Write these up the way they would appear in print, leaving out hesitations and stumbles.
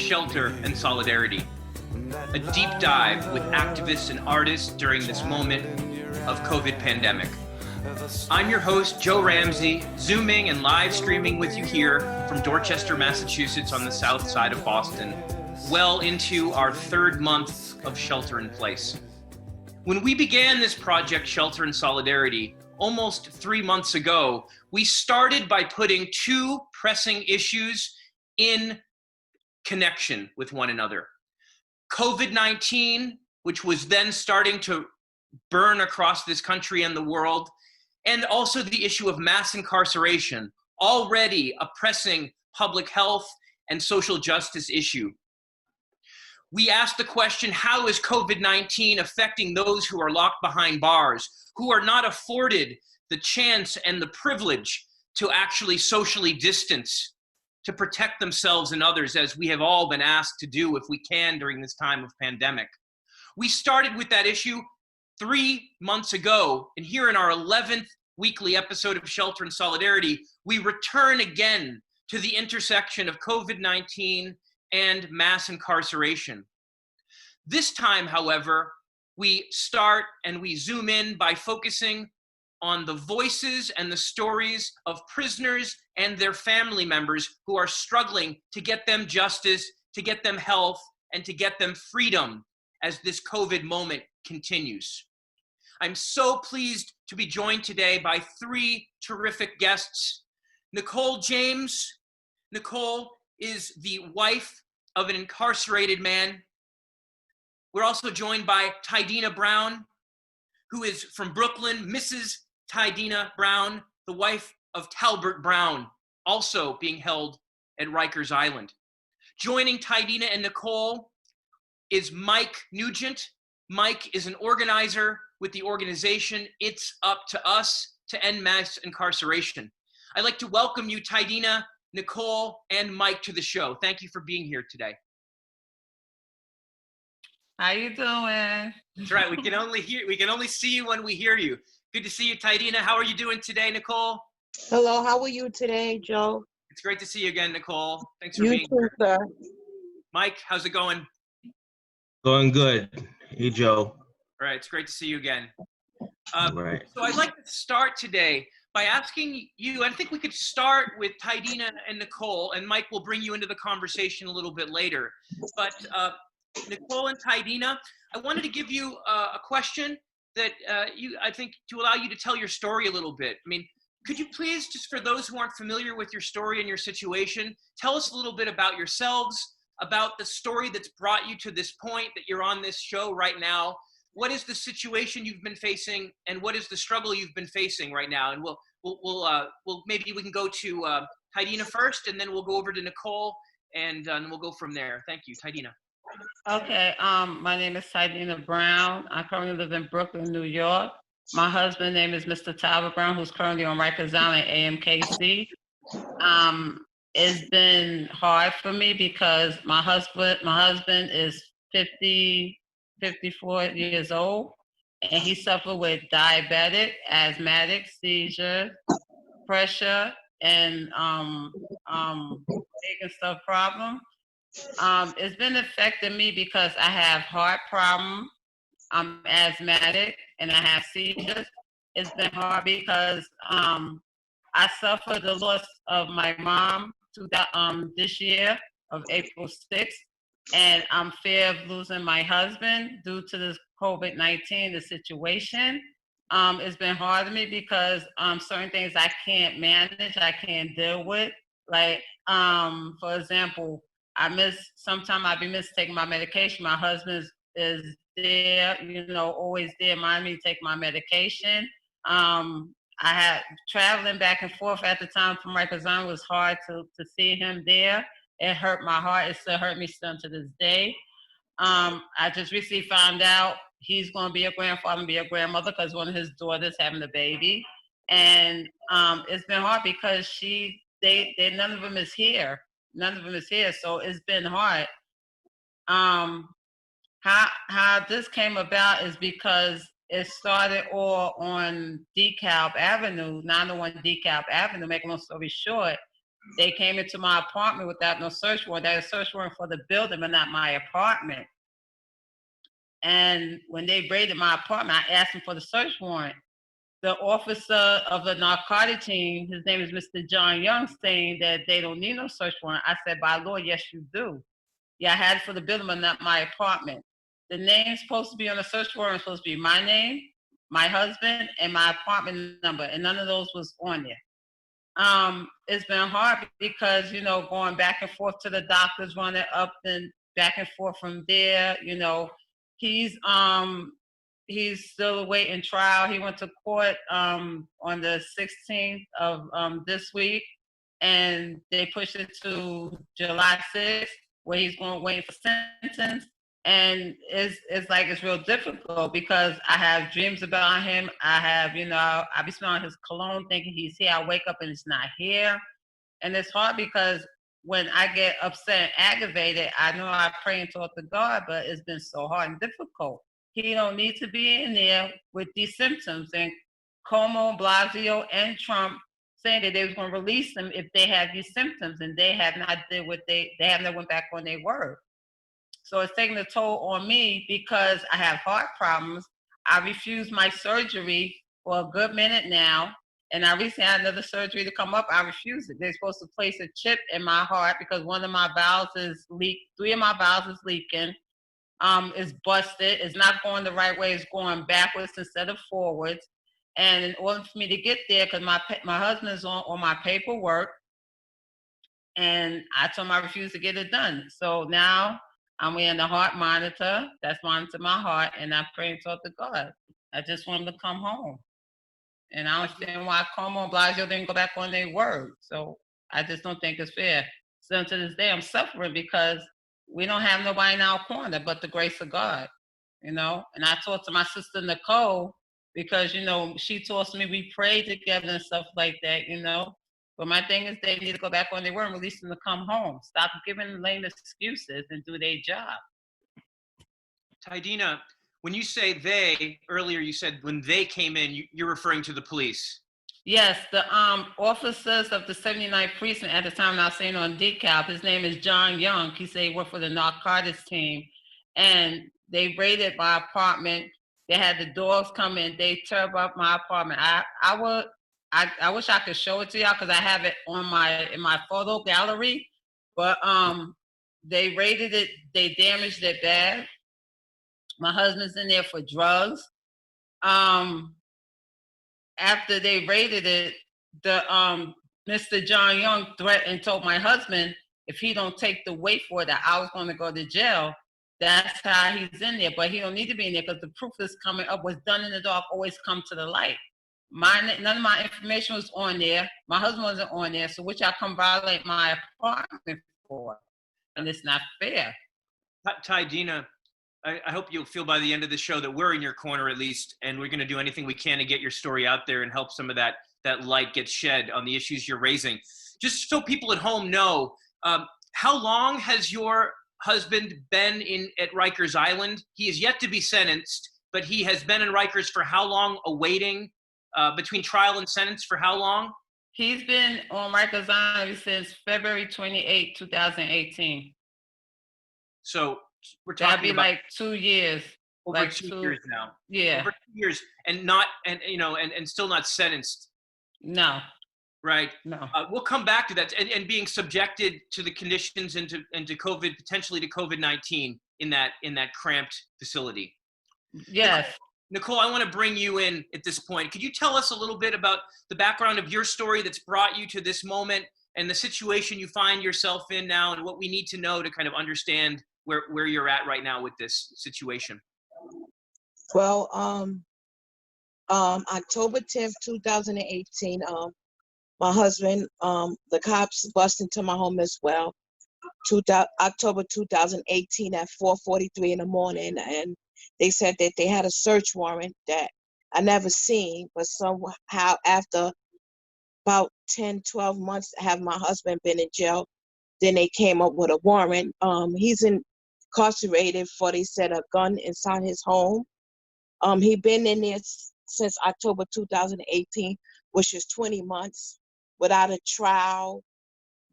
Shelter and Solidarity, a deep dive with activists and artists during this moment of COVID pandemic. I'm your host, Joe Ramsey, Zooming and live streaming with you here from Dorchester, Massachusetts on the south side of Boston, well into our third month of shelter in place. When we began this project, Shelter and Solidarity, almost 3 months ago, we started by putting two pressing issues in connection with one another. COVID-19, which was then starting to burn across this country and the world, and also the issue of mass incarceration, already a pressing public health and social justice issue. We asked the question, how is COVID-19 affecting those who are locked behind bars, who are not afforded the chance and the privilege to actually socially distance, to protect themselves and others, as we have all been asked to do if we can during this time of pandemic. We started with that issue 3 months ago, and here in our 11th weekly episode of Shelter and Solidarity, we return again to the intersection of COVID-19 and mass incarceration. This time, however, we start and we zoom in by focusing on the voices and the stories of prisoners and their family members who are struggling to get them justice, to get them health, and to get them freedom as this COVID moment continues. I'm so pleased to be joined today by three terrific guests. Nicole James. Nicole is the wife of an incarcerated man. We're also joined by Tydina Brown, who is from Brooklyn, Mrs. Tydina Brown, the wife of Talbert Brown, also being held at Rikers Island. Joining Tydina and Nicole is Mike Nugent. Mike is an organizer with the organization It's Up to Us to End Mass Incarceration. I'd like to welcome you, Tydina, Nicole, and Mike to the show. Thank you for being here today. How you doing? That's right. We can only see you when we hear you. Good to see you, Tydina. How are you doing today, Nicole? Hello, how are you today, Joe? It's great to see you again, Nicole. Thanks for being here. Sir. Mike, how's it going? Going good. Hey, Joe. All right, it's great to see you again. Right. So I'd like to start today by asking you, I think we could start with Tydina and Nicole, and Mike will bring you into the conversation a little bit later. But Nicole and Tydina, I wanted to give you a question that I think to allow you to tell your story a little bit. I mean, could you please, just for those who aren't familiar with your story and your situation, tell us a little bit about yourselves, about the story that's brought you to this point that you're on this show right now. What is the situation you've been facing, and what is the struggle you've been facing right now? And we'll maybe we can go to Tydina first, and then we'll go over to Nicole, and we'll go from there. Thank you, Tydina. Okay, my name is Tydina Brown. I currently live in Brooklyn, New York. My husband's name is Mr. Talbert Brown, who's currently on Rikers Island, AMKC. It's been hard for me because my husband is 54 years old, and he suffered with diabetic, asthmatic, seizure, pressure, and big and stuff problem. It's been affecting me because I have heart problem, I'm asthmatic, and I have seizures. It's been hard because I suffered the loss of my mom this year of April 6th, and I'm fear of losing my husband due to this COVID-19, the situation. It's been hard to me because certain things I can't manage, I can't deal with. Like, for example, sometimes I be missing taking my medication. My husband is there, always there, remind me to take my medication. I had traveling back and forth at the time from Rikers Island was hard to see him there. It hurt my heart. It still hurt me still to this day. I just recently found out he's going to be a grandfather and be a grandmother because one of his daughters having a baby. And it's been hard because none of them is here. None of them is here, so it's been hard. How this came about is because it started all on DeKalb Avenue, 901 DeKalb Avenue, making a long story short. they came into my apartment without no search warrant. They had a search warrant for the building, but not my apartment. And when they raided my apartment, I asked them for the search warrant. The officer of the narcotic team, his name is Mr. John Young, saying that they don't need no search warrant. I said, by law, yes, you do. Yeah, I had it for the building, but not my apartment. The name's supposed to be on the search warrant, supposed to be my name, my husband, and my apartment number, and none of those was on there. It's been hard because, you know, going back and forth to the doctors, running up and back and forth from there, you know, he's still awaiting trial. He went to court on the 16th of this week, and they pushed it to July 6th, where he's going to wait for sentence. And it's real difficult because I have dreams about him. I have, you know, I be smelling his cologne thinking he's here. I wake up and he's not here. And it's hard because when I get upset and aggravated, I know I pray and talk to God, but it's been so hard and difficult. He don't need to be in there with these symptoms. And Cuomo, Blasio, and Trump saying that they was going to release them if they had these symptoms, and they have not did what they have not went back on their word. So it's taking a toll on me because I have heart problems. I refused my surgery for a good minute now, and I recently had another surgery to come up. I refused it. They're supposed to place a chip in my heart because one of my valves is leaked. 3 of my valves is leaking. It's busted. It's not going the right way. It's going backwards instead of forwards. And in order for me to get there, because my husband is on my paperwork, and I told him I refused to get it done. So now I'm wearing the heart monitor that's monitoring my heart, and I pray and talk to God. I just want him to come home. And I don't understand why Cuomo and Blasio didn't go back on their word. So I just don't think it's fair. So to this day, I'm suffering because we don't have nobody in our corner but the grace of God, you know. And I talked to my sister Nicole because, you know, she taught me, we prayed together and stuff like that, you know. But my thing is they need to go back on their word and release them to come home. Stop giving lame excuses and do their job. Tydina, when you say they, earlier you said when they came in, you're referring to the police. Yes, the officers of the 79th precinct at the time I was saying on decal, his name is John Young. He said he worked for the narcotics team, and they raided my apartment. They had the dogs come in. They tore up my apartment. I wish I could show it to y'all because I have it on in my photo gallery, but they raided it. They damaged it bad. My husband's in there for drugs. After they raided it, the Mr. John Young threatened and told my husband if he don't take the weight for it, that I was going to go to jail. That's how he's in there, but he don't need to be in there because the proof is coming up. What's done in the dark always come to the light. None of my information was on there. My husband wasn't on there, so which I come violate my apartment for, and it's not fair. Tydina, I hope you'll feel by the end of the show that we're in your corner at least, and we're going to do anything we can to get your story out there and help some of that light get shed on the issues you're raising. Just so people at home know, how long has your husband been at Rikers Island? He is yet to be sentenced, but he has been in Rikers for how long, awaiting between trial and sentence for how long? He's been on Rikers Island since February 28, 2018. So we're talking That'd be about like 2 years. over like 2 years now. Yeah. Over 2 years, and still not sentenced. No. Right. No. We'll come back to that, and being subjected to the conditions and to COVID, potentially to COVID-19 in that cramped facility. Yes. Nicole, I want to bring you in at this point. Could you tell us a little bit about the background of your story that's brought you to this moment and the situation you find yourself in now, and what we need to know to kind of understand where you're at right now with this situation? Well, October 10th, 2018, my husband, the cops bust into my home as well. October 2018 at 4:43 in the morning, and they said that they had a search warrant that I never seen, but somehow after about 10, 12 months have my husband been in jail, then they came up with a warrant. He's incarcerated for, they said, a gun inside his home. He been in there since October 2018, which is 20 months, without a trial,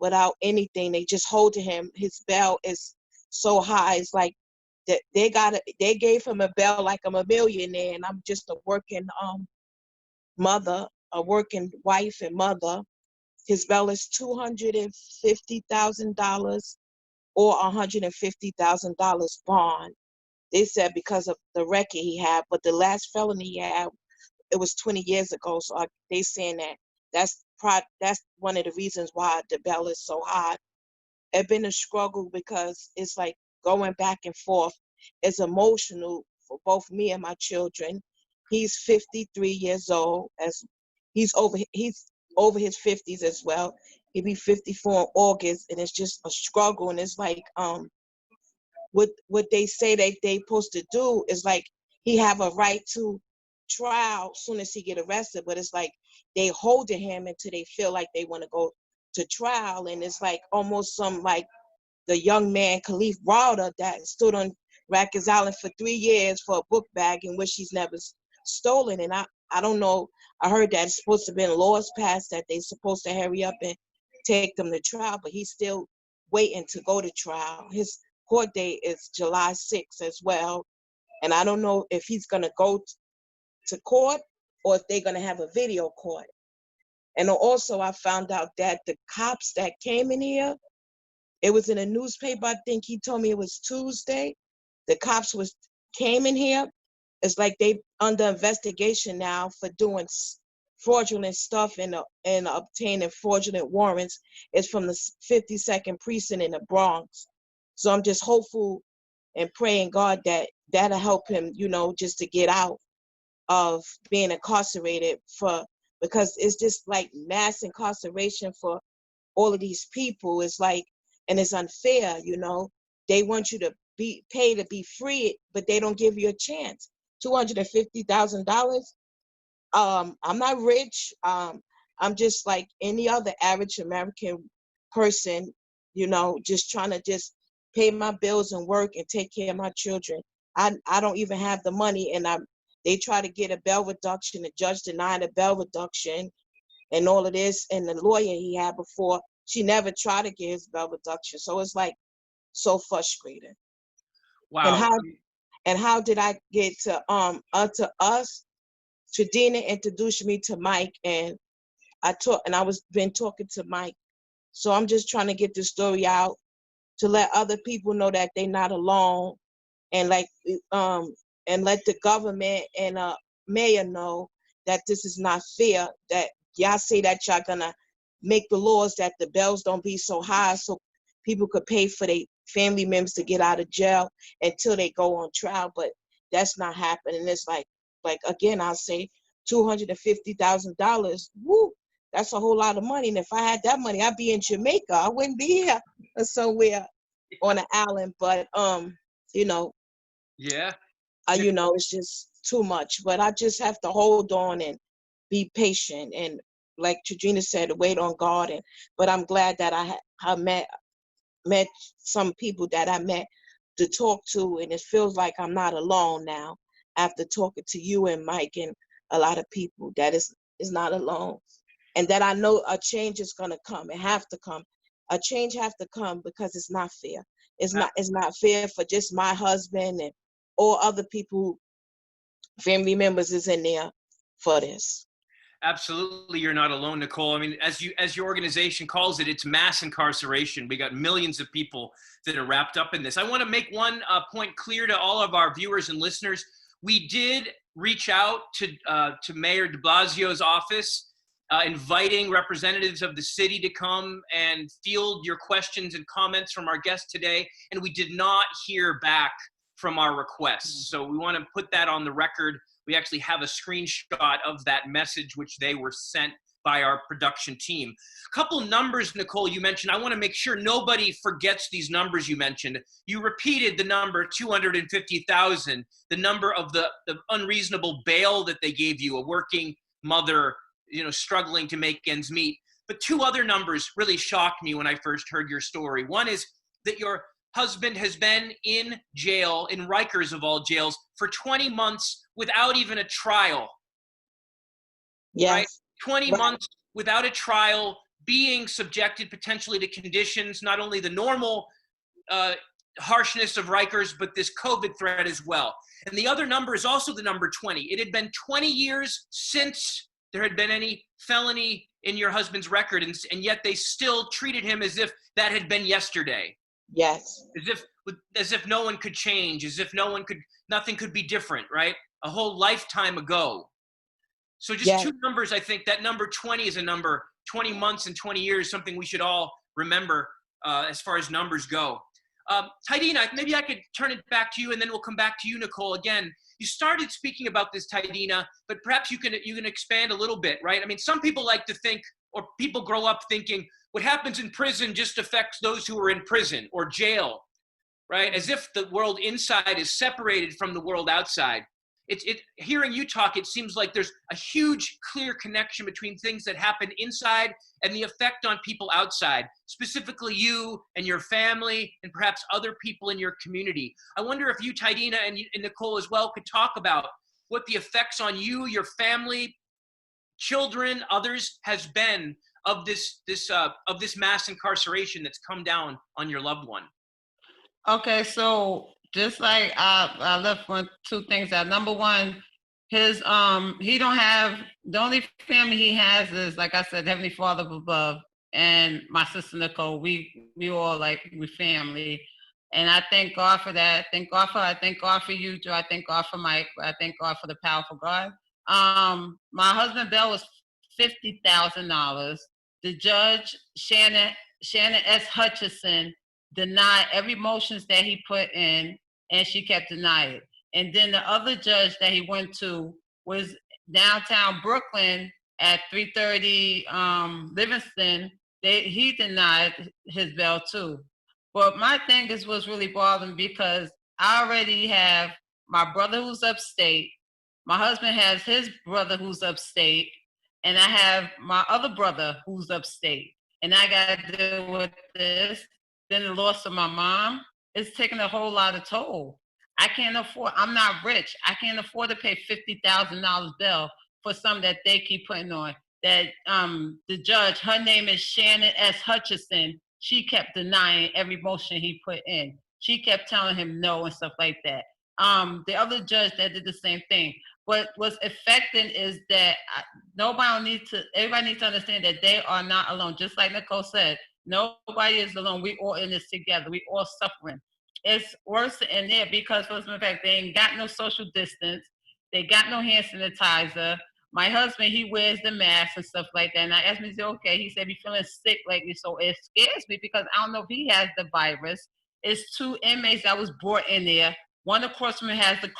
without anything. They just holding him. His bail is so high. It's like that they gave him a bail like I'm a millionaire, and I'm just a working mother, a working wife and mother. His bail is $250,000 or $150,000 bond. They said because of the record he had, but the last felony he had, it was 20 years ago. So they saying that that's one of the reasons why the bail is so high. It's been a struggle because it's like going back and forth. It's emotional for both me and my children. He's 53 years old, as he's over his 50s as well. He'll be 54 in August, and it's just a struggle. And it's like what they say that they supposed to do is like he have a right to trial soon as he get arrested, but it's like they holding him until they feel like they want to go to trial. And it's like almost some like the young man Khalif Wilder that stood on Rikers Island for 3 years for a book bag in which he's never stolen. And I don't know, I heard that it's supposed to have been laws passed that they supposed to hurry up and take them to trial, but he's still waiting to go to trial. His court date is July 6th as well. And I don't know if he's going to go to court or if they're going to have a video court. And also I found out that the cops that came in here, it was in a newspaper, I think he told me it was Tuesday. The cops came in here. It's like they under investigation now for doing fraudulent stuff and obtaining fraudulent warrants. It's from the 52nd precinct in the Bronx. So I'm just hopeful and praying God that that'll help him, just to get out of being incarcerated because it's just like mass incarceration for all of these people. It's like, and it's unfair, They want you to pay to be free, but they don't give you a chance. $250,000. I'm not rich. I'm just like any other average American person, just trying to just pay my bills and work and take care of my children. I don't even have the money, and they try to get a bail reduction. The judge denied a bail reduction and all of this. And the lawyer he had before, she never tried to get his bail reduction. So it's like so frustrating. Wow. And how did I get to us? Tydina introduced me to Mike, and I was been talking to Mike. So I'm just trying to get the story out to let other people know that they're not alone, and and let the government and mayor know that this is not fair. That y'all say that y'all gonna make the laws that the bails don't be so high, so people could pay for their family members to get out of jail until they go on trial, but that's not happening. It's like again, I'll say $250,000. Woo, that's a whole lot of money. And if I had that money, I'd be in Jamaica. I wouldn't be here or somewhere on an island. But Yeah. It's just too much. But I just have to hold on and be patient, and like Tydina said, wait on God. But I'm glad that I met some people that I met to talk to, and it feels like I'm not alone now after talking to you and Mike and a lot of people, that is not alone, and that I know a change is gonna come. It have to come. A change have to come because it's not fair. It's not fair for just my husband and all other people, family members is in there for this. Absolutely, you're not alone, Nicole. I mean, as your organization calls it, it's mass incarceration. We got millions of people that are wrapped up in this. I want to make one point clear to all of our viewers and listeners. We did reach out to Mayor de Blasio's office, inviting representatives of the city to come and field your questions and comments from our guest today, and we did not hear back from our requests. So we want to put that on the record. We actually have a screenshot of that message, which they were sent by our production team. A couple numbers, Nicole, you mentioned. I want to make sure nobody forgets these numbers you mentioned. You repeated the number 250,000, the number of the unreasonable bail that they gave you, a working mother, struggling to make ends meet. But two other numbers really shocked me when I first heard your story. One is that your husband has been in jail, in Rikers of all jails, for 20 months without even a trial. Yes. Right? 20 months without a trial, being subjected potentially to conditions, not only the normal harshness of Rikers, but this COVID threat as well. And the other number is also the number 20. It had been 20 years since there had been any felony in your husband's record, and yet they still treated him as if that had been yesterday. Yes. As if no one could change, as if nothing could be different, right? A whole lifetime ago. So just two numbers, I think that number 20 is a number, 20 months and 20 years, something we should all remember as far as numbers go. Tydina, maybe I could turn it back to you, and then we'll come back to you, Nicole. Again, you started speaking about this, Tydina, but perhaps you can expand a little bit, right? I mean, some people like to think, or people grow up thinking, what happens in prison just affects those who are in prison or jail, right? As if the world inside is separated from the world outside. Hearing you talk, it seems like there's a huge, clear connection between things that happen inside and the effect on people outside, specifically you and your family and perhaps other people in your community. I wonder if you, Tydina, and Nicole as well, could talk about what the effects on you, your family, children, others has been of this mass incarceration that's come down on your loved one. Okay, so just like I left one, two things out. Number one, his he don't have, the only family he has is, like I said, Heavenly Father above, and my sister Nicole. We all we family, and I thank God for that. I thank God for you, Joe. I thank God for Mike. I thank God for the powerful God. My husband bail was $50,000. The judge Shannon S. Hutchison denied every motions that he put in, and she kept denying it. And then the other judge that he went to was downtown Brooklyn at 330 Livingston. He denied his bail too. But my thing is what's really bothering, because I already have my brother who's upstate, my husband has his brother who's upstate, and I have my other brother who's upstate. And I got to deal with this. Then the loss of my mom is taking a whole lot of toll. I can't afford, I'm not rich. I can't afford to pay $50,000 bill for something that they keep putting on. That the judge, her name is Shannon S. Hutchison. She kept denying every motion he put in. She kept telling him no and stuff like that. The other judge that did the same thing. But what's affecting is that everybody needs to understand that they are not alone. Just like Nicole said, nobody is alone. We all in this together. We all suffering. It's worse in there because, for the fact, they ain't got no social distance. They got no hand sanitizer. My husband, he wears the mask and stuff like that. And I asked him, he said, okay. He said, be feeling sick lately. So it scares me because I don't know if he has the virus. It's 2 inmates that was brought in there. One, of course, has the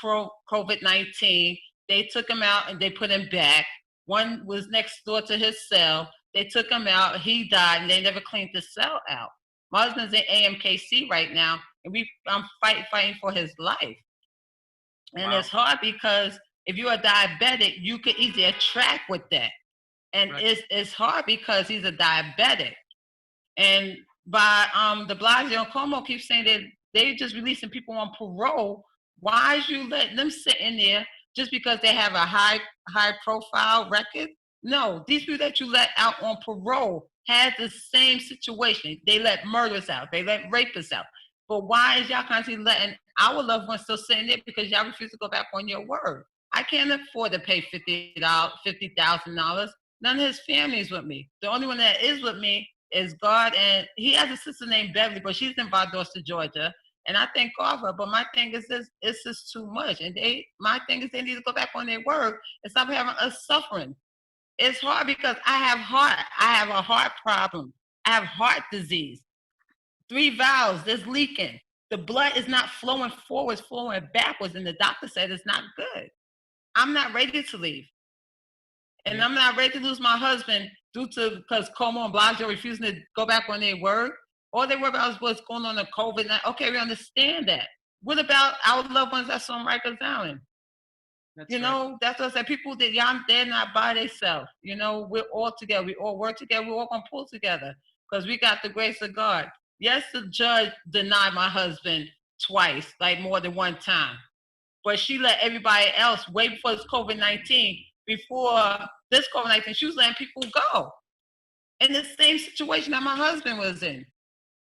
COVID-19. They took him out and they put him back. One was next door to his cell. They took him out. He died, and they never cleaned the cell out. My husband's in AMKC right now, and I'm fighting for his life. And It's hard because if you're a diabetic, you could easily attract with that. And right. It's hard because he's a diabetic. And by de Blasio and Cuomo keep saying that they just releasing people on parole. Why is you letting them sit in there just because they have a high profile record? No, these people that you let out on parole had the same situation. They let murderers out. They let rapists out. But why is y'all constantly letting our loved ones still sitting there? Because y'all refuse to go back on your word. I can't afford to pay $50,000. None of his family is with me. The only one that is with me is God, and he has a sister named Beverly, but she's in Valdosta, Georgia. And I thank God for her. But my thing is this, it's just too much. And my thing is they need to go back on their word and stop having us suffering. It's hard because I have a heart problem. I have heart disease. 3 valves, there's leaking. The blood is not flowing forward, it's flowing backwards. And the doctor said it's not good. I'm not ready to leave. And I'm not ready to lose my husband because Cuomo and Blasio refusing to go back on their word. All they worry about is what's going on in COVID. Okay, we understand that. What about our loved ones that's on Rikers Island? That's what I said. People that they're not by themselves. We're all together. We all work together. We're all gonna pull together because we got the grace of God. Yes, the judge denied my husband twice, like more than one time. But she let everybody else way before this COVID-19, before this COVID-19, she was letting people go. in the same situation that my husband was in.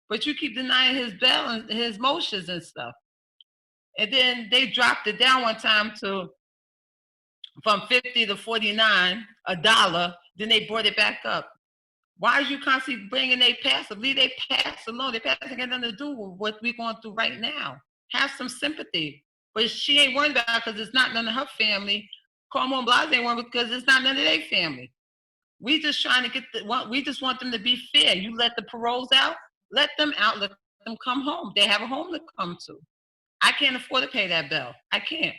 But you keep denying his bail and his motions and stuff. And then they dropped it down one time to from 50 to 49, $1. Then they brought it back up. Why are you constantly bringing their past? Leave their past alone. Their past ain't got nothing to do with what we're going through right now. Have some sympathy. But she ain't worried about it because it's not none of her family. Carmel and Blas ain't worried because it's not none of their family. We just trying to we just want them to be fair. You let the paroles out, let them out, let them come home. They have a home to come to. I can't afford to pay that bill. I can't.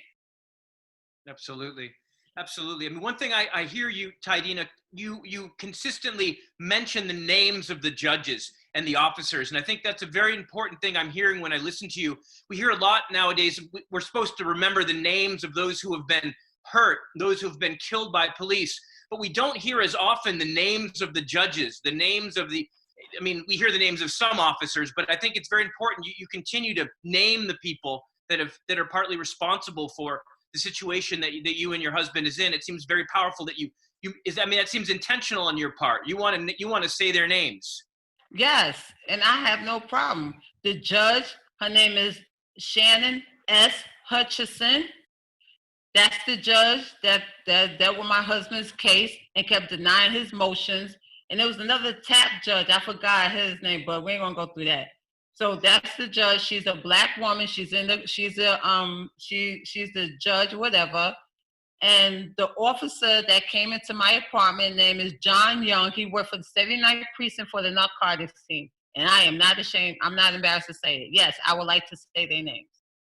Absolutely. Absolutely. I mean, one thing I hear you, Tydina, you consistently mention the names of the judges and the officers. And I think that's a very important thing I'm hearing when I listen to you. We hear a lot nowadays, we're supposed to remember the names of those who have been hurt, those who have been killed by police, but we don't hear as often the names of the judges, the names of I mean, we hear the names of some officers, but I think it's very important you continue to name the people that are partly responsible for the situation that you and your husband is in. It seems very powerful that that seems intentional on your part. You want to say their names. Yes, and I have no problem. The judge, her name is Shannon S. Hutchison. That's the judge that dealt with my husband's case and kept denying his motions. And there was another TAP judge, I forgot his name, but we ain't gonna go through that. So that's the judge. She's a Black woman. She's the judge, whatever. And the officer that came into my apartment, name is John Young. He worked for the 79th precinct for the narcotics team. And I am not ashamed. I'm not embarrassed to say it. Yes, I would like to say their names.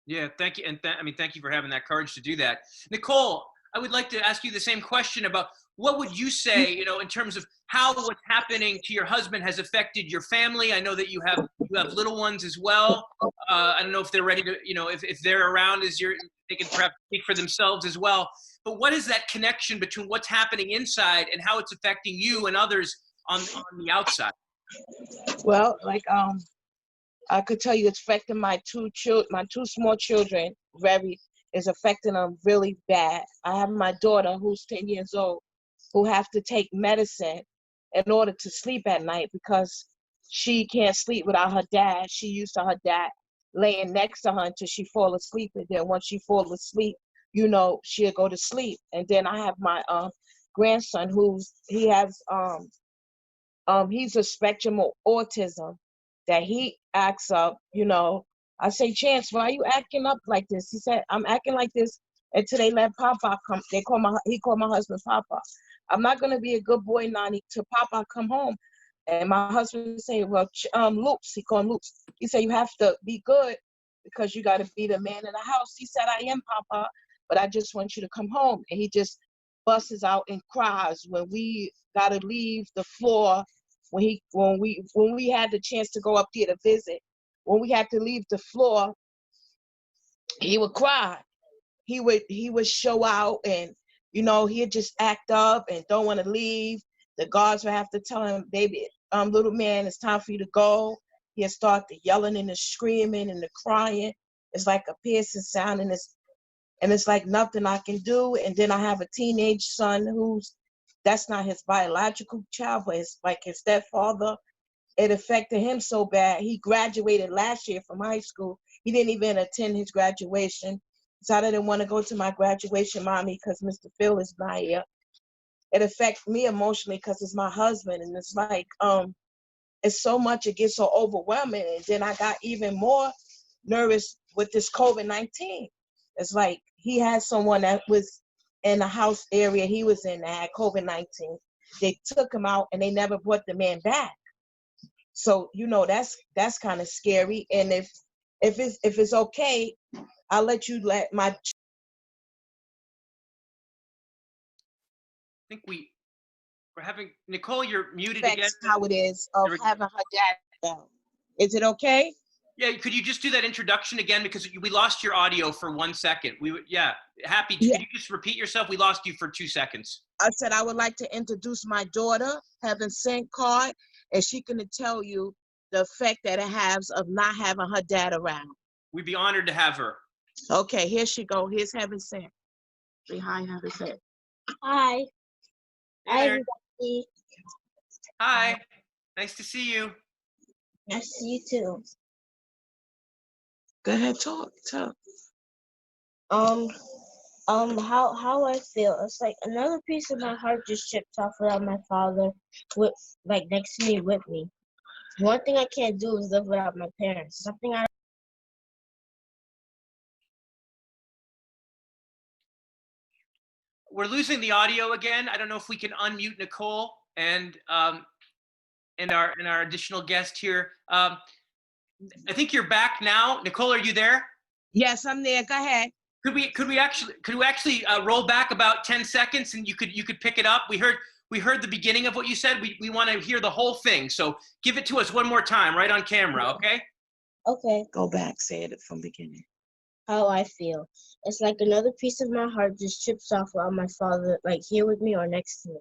Yeah, thank you. And thank you for having that courage to do that. Nicole, I would like to ask you the same question about what would you say, in terms of how what's happening to your husband has affected your family? I know that you have little ones as well. I don't know if they're ready to, if they're around they can perhaps speak for themselves as well. But what is that connection between what's happening inside and how it's affecting you and others on the outside? Well, I could tell you it's affecting my two small children is affecting them really bad. I have my daughter who's 10 years old who have to take medicine in order to sleep at night because she can't sleep without her dad. She used to her dad laying next to her until she fall asleep. And then once she fall asleep, she'll go to sleep. And then I have my grandson he's a spectrum of autism that he acts up, I say, Chance, why are you acting up like this? He said, I'm acting like this until they let Papa come. He called my husband Papa. I'm not going to be a good boy, Nani, till Papa come home. And my husband say, well, Loops, he called him Loops. He said, you have to be good because you got to be the man in the house. He said, I am, Papa, but I just want you to come home. And he just busts out and cries when we got to leave the floor. When we had the chance to go up there to visit, when we had to leave the floor, he would cry. He would show out, and he'd just act up and don't want to leave. The guards would have to tell him, baby, little man, it's time for you to go. He'd start the yelling and the screaming and the crying. It's like a piercing sound, and it's like nothing I can do. And then I have a teenage son that's not his biological child, but it's like his stepfather. It affected him so bad. He graduated last year from high school. He didn't even attend his graduation. So I didn't want to go to my graduation, Mommy, because Mr. Phil is not here. It affects me emotionally because it's my husband. And it's like, it's so much, it gets so overwhelming. And then I got even more nervous with this COVID-19. It's like he had someone that was in the house area he was in that had COVID-19. They took him out and they never brought the man back. So, that's kind of scary. And if it's okay, I'll let you let my. I think we're having, Nicole, you're muted again. How it is of having her dad down. Is it okay? Yeah, could you just do that introduction again? Because we lost your audio for 1 second. Happy. Yeah. Could you just repeat yourself? We lost you for 2 seconds. I said I would like to introduce my daughter, Heaven Sent Card, and she can tell you the effect that it has of not having her dad around. We'd be honored to have her. Okay, here she go. Here's Heaven Sent. Say hi, Heaven Sent. Hi. Hey there. Everybody. Hi. Nice to see you. Nice to see you too. Go ahead, talk. How I feel. It's like another piece of my heart just chipped off without my father with like next to me with me. One thing I can't do is live without my parents. Something I We're losing the audio again. I don't know if we can unmute Nicole and our additional guest here. I think you're back now. Nicole, are you there? Yes, I'm there. Go ahead. Could we actually roll back about 10 seconds and you could pick it up? We heard the beginning of what you said. We want to hear the whole thing. So give it to us one more time, right on camera, okay? okay. Go back. Say it from beginning. How I feel. It's like another piece of my heart just chips off without my father like here with me or next to me.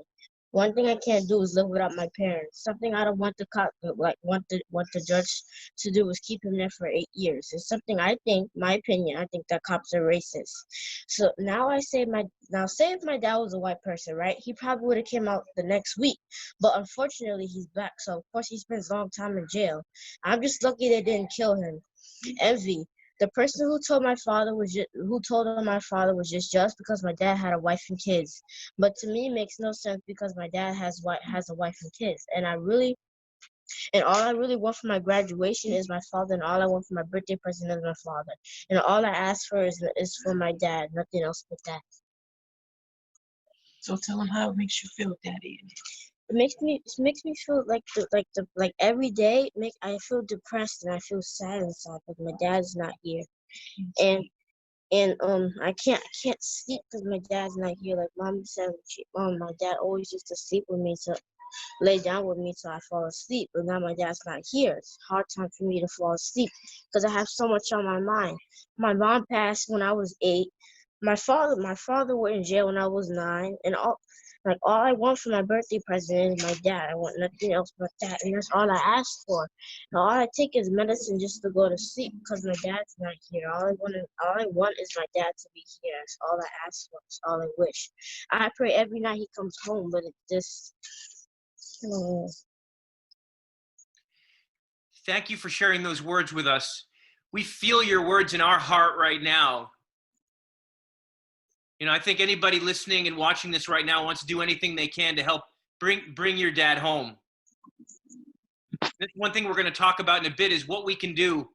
One thing I can't do is live without my parents. Something I don't want the cop want the judge to do is keep him there for 8 years. It's something I think, my opinion, I think that cops are racist. So now say if my dad was a white person, right? He probably would have came out the next week. But unfortunately he's black, so of course he spends a long time in jail. I'm just lucky they didn't kill him. Envy. The person who told him my father was just because my dad had a wife and kids. But to me, it makes no sense because my dad has a wife and kids, and all I really want for my graduation is my father, and all I want for my birthday present is my father, and all I ask for is for my dad, nothing else but that. So tell him how it makes you feel, Daddy. It makes me feel like every day I feel depressed and I feel sad inside because my dad's not here, and I can't sleep because my dad's not here. Like Mom said, my dad always used to sleep with me to lay down with me till I fall asleep, but now my dad's not here. It's a hard time for me to fall asleep because I have so much on my mind. My mom passed when I was 8. My father went in jail when I was 9, and all I want for my birthday present is my dad. I want nothing else but that, and that's all I ask for. And all I take is medicine just to go to sleep because my dad's not here. All I want is my dad to be here. That's all I ask for. That's all I wish. I pray every night he comes home, but it just. Thank you for sharing those words with us. We feel your words in our heart right now. You know, I think anybody listening and watching this right now wants to do anything they can to help bring your dad home. One thing we're going to talk about in a bit is what we can do.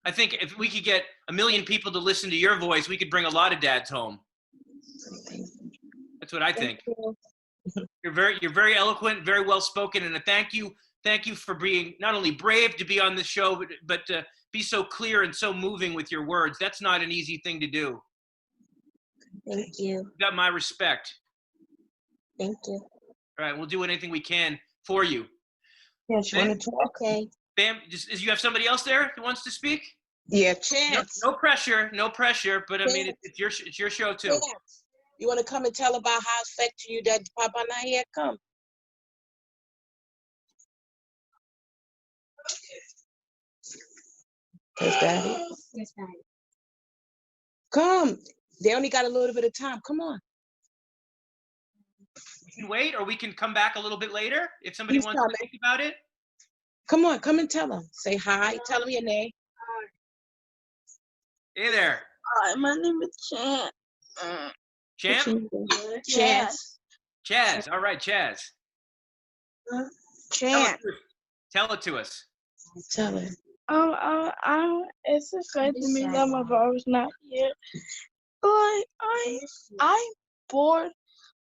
I think if we could get 1 million people to listen to your voice, we could bring a lot of dads home. That's what I think. You're very eloquent, very well spoken, and thank you for being not only brave to be on the show, but to be so clear and so moving with your words. That's not an easy thing to do. Thank you. You got my respect. Thank you. All right, we'll do anything we can for you. Yes, you want to talk? Okay. Bam, is you have somebody else there who wants to speak? Yeah, Chance. No pressure, but I mean, it's your show too. Chance. You want to come and tell about how it's affected you that Papa not here? Come. Yes, Daddy. Yes, Daddy. Come. They only got a little bit of time. Come on. We can wait, or we can come back a little bit later if somebody wants to think about it. Come on, come and tell them. Say hi. Tell them your name. Hey there. Hi, my name is Chance. Champ? Chance. Chaz. All right, Chaz. Chance. Tell it to us. Tell it. It's affecting me that my father's not here. Like I'm bored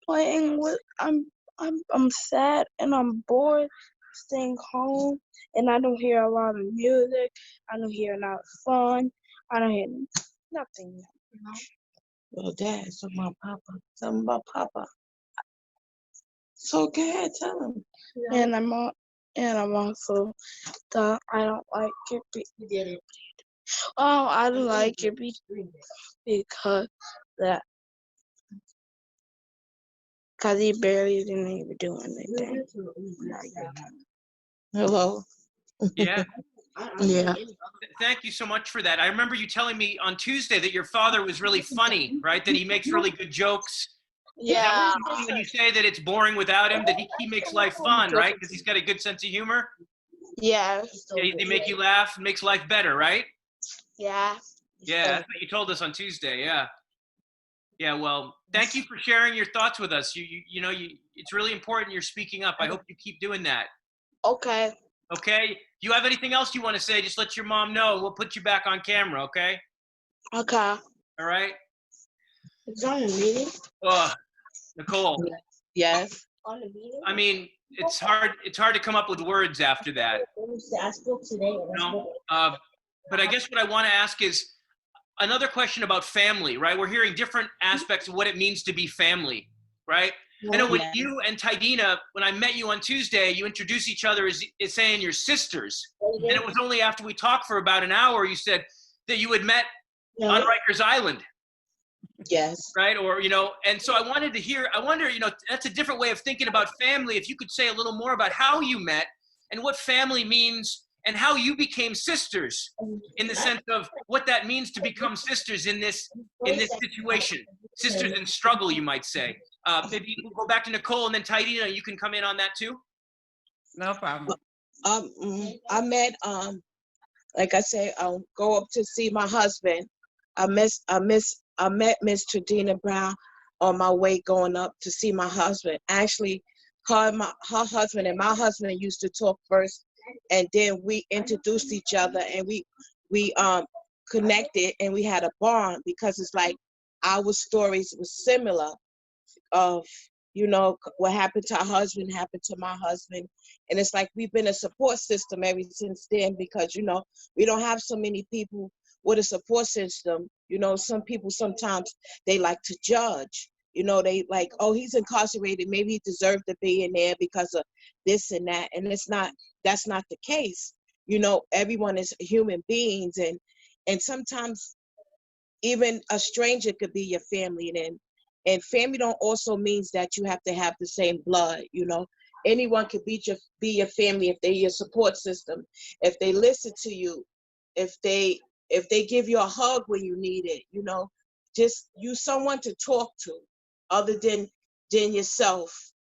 playing with. I'm sad and I'm bored staying home, and I don't hear a lot of music. I don't hear a lot of fun. I don't hear nothing. You know? Well, Dad, something about Papa. Something about Papa. So go ahead, tell him. And I'm also that I don't like it. I don't like it because he barely didn't even do anything. Hello. Yeah. Yeah. Thank you so much for that. I remember you telling me on Tuesday that your father was really funny, right? That he makes really good jokes. Yeah. When you say that it's boring without him, that he makes life fun, right? Because he's got a good sense of humor. Yeah. Yeah, they make you laugh, makes life better, right? Yeah. Yeah, that's what you told us on Tuesday. Yeah. Yeah. Well, thank you for sharing your thoughts with us. It's really important you're speaking up. I hope you keep doing that. Okay. Okay. Do you have anything else you want to say? Just let your mom know. We'll put you back on camera. Okay. Okay. All right. It's on the meeting. Nicole. Yes. On the meeting. I mean, it's hard to come up with words after that. I spoke today. But I guess what I want to ask is another question about family, right? We're hearing different aspects of what it means to be family, right? I know when you and Tydina, when I met you on Tuesday, you introduced each other as saying you're sisters. And it was only after we talked for about an hour you said that you had met on Rikers Island. Yes. Right. Or, and so I wonder, that's a different way of thinking about family. If you could say a little more about how you met and what family means and how you became sisters in the sense of what that means to become sisters in this situation, sisters in struggle, you might say. Maybe we'll go back to Nicole and then Tydina, you can come in on that too. No problem. I met, like I say, I'll go up to see my husband. I met Miss Tydina Brown on my way going up to see my husband. Actually, her husband and my husband used to talk first, and then we introduced each other, and we connected, and we had a bond because it's like our stories were similar. Of what happened to our husband happened to my husband, and it's like we've been a support system ever since then, because we don't have so many people with a support system. Some people sometimes they like to judge. They like, oh, he's incarcerated, maybe he deserved to be in there because of this and that, and that's not the case. Everyone is human beings, and sometimes even a stranger could be your family. And family don't also means that you have to have the same blood. Anyone could be your family if they're your support system, if they listen to you, if they give you a hug when you need it. Just use someone to talk to other than yourself.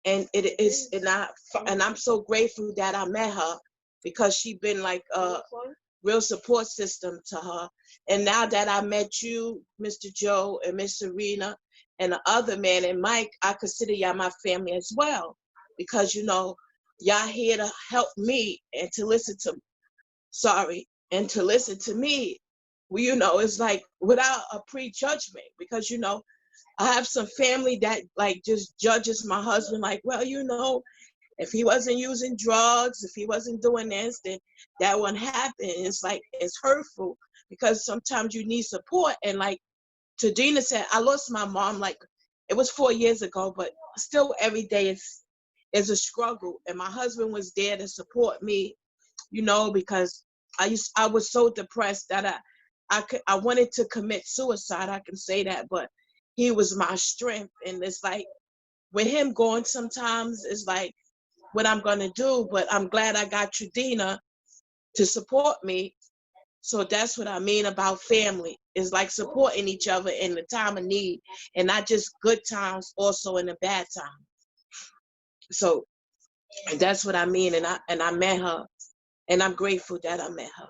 And it is, and I'm so grateful that I met her, because she been like a real support system to her. And now that I met you, Mr. Joe, and Miss Serena, and the other man, and Mike, I consider y'all my family as well, because y'all here to help me and to listen to me. Well, it's like without a prejudgment, because I have some family that like just judges my husband, like, well, if he wasn't using drugs, if he wasn't doing this, then that wouldn't happen. It's like, it's hurtful, because sometimes you need support. And like Tydina said, I lost my mom, like it was 4 years ago, but still every day is a struggle. And my husband was there to support me, because I was so depressed that I wanted to commit suicide. I can say that, but he was my strength. And it's like, with him going, sometimes it's like, what I'm gonna do, but I'm glad I got Tydina to support me. So that's what I mean about family. It's like supporting each other in the time of need, and not just good times, also in the bad times. So that's what I mean, and I met her, and I'm grateful that I met her.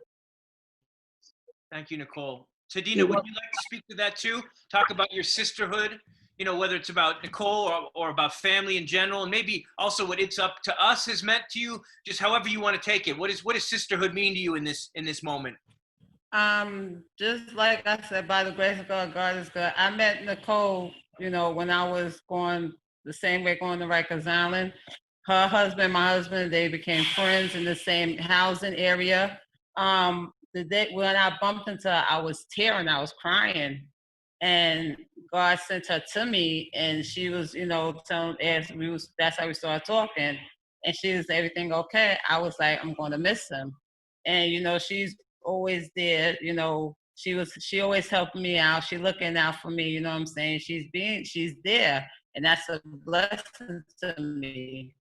Thank you, Nicole. Tydina, would you like to speak to that too? Talk about your sisterhood, whether it's about Nicole or about family in general, and maybe also what It's Up to Us has meant to you, just however you want to take it. What does sisterhood mean to you in this moment? Just like I said, by the grace of God, God is good. I met Nicole, when I was going the same way going to Rikers Island. Her husband, my husband, they became friends in the same housing area. The day when I bumped into her, I was tearing, I was crying, and God sent her to me, and she was, that's how we started talking, and she was, everything okay? I was like, I'm going to miss him, and she's always there, she always helped me out. She looking out for me, what I'm saying? She's there, and that's a blessing to me.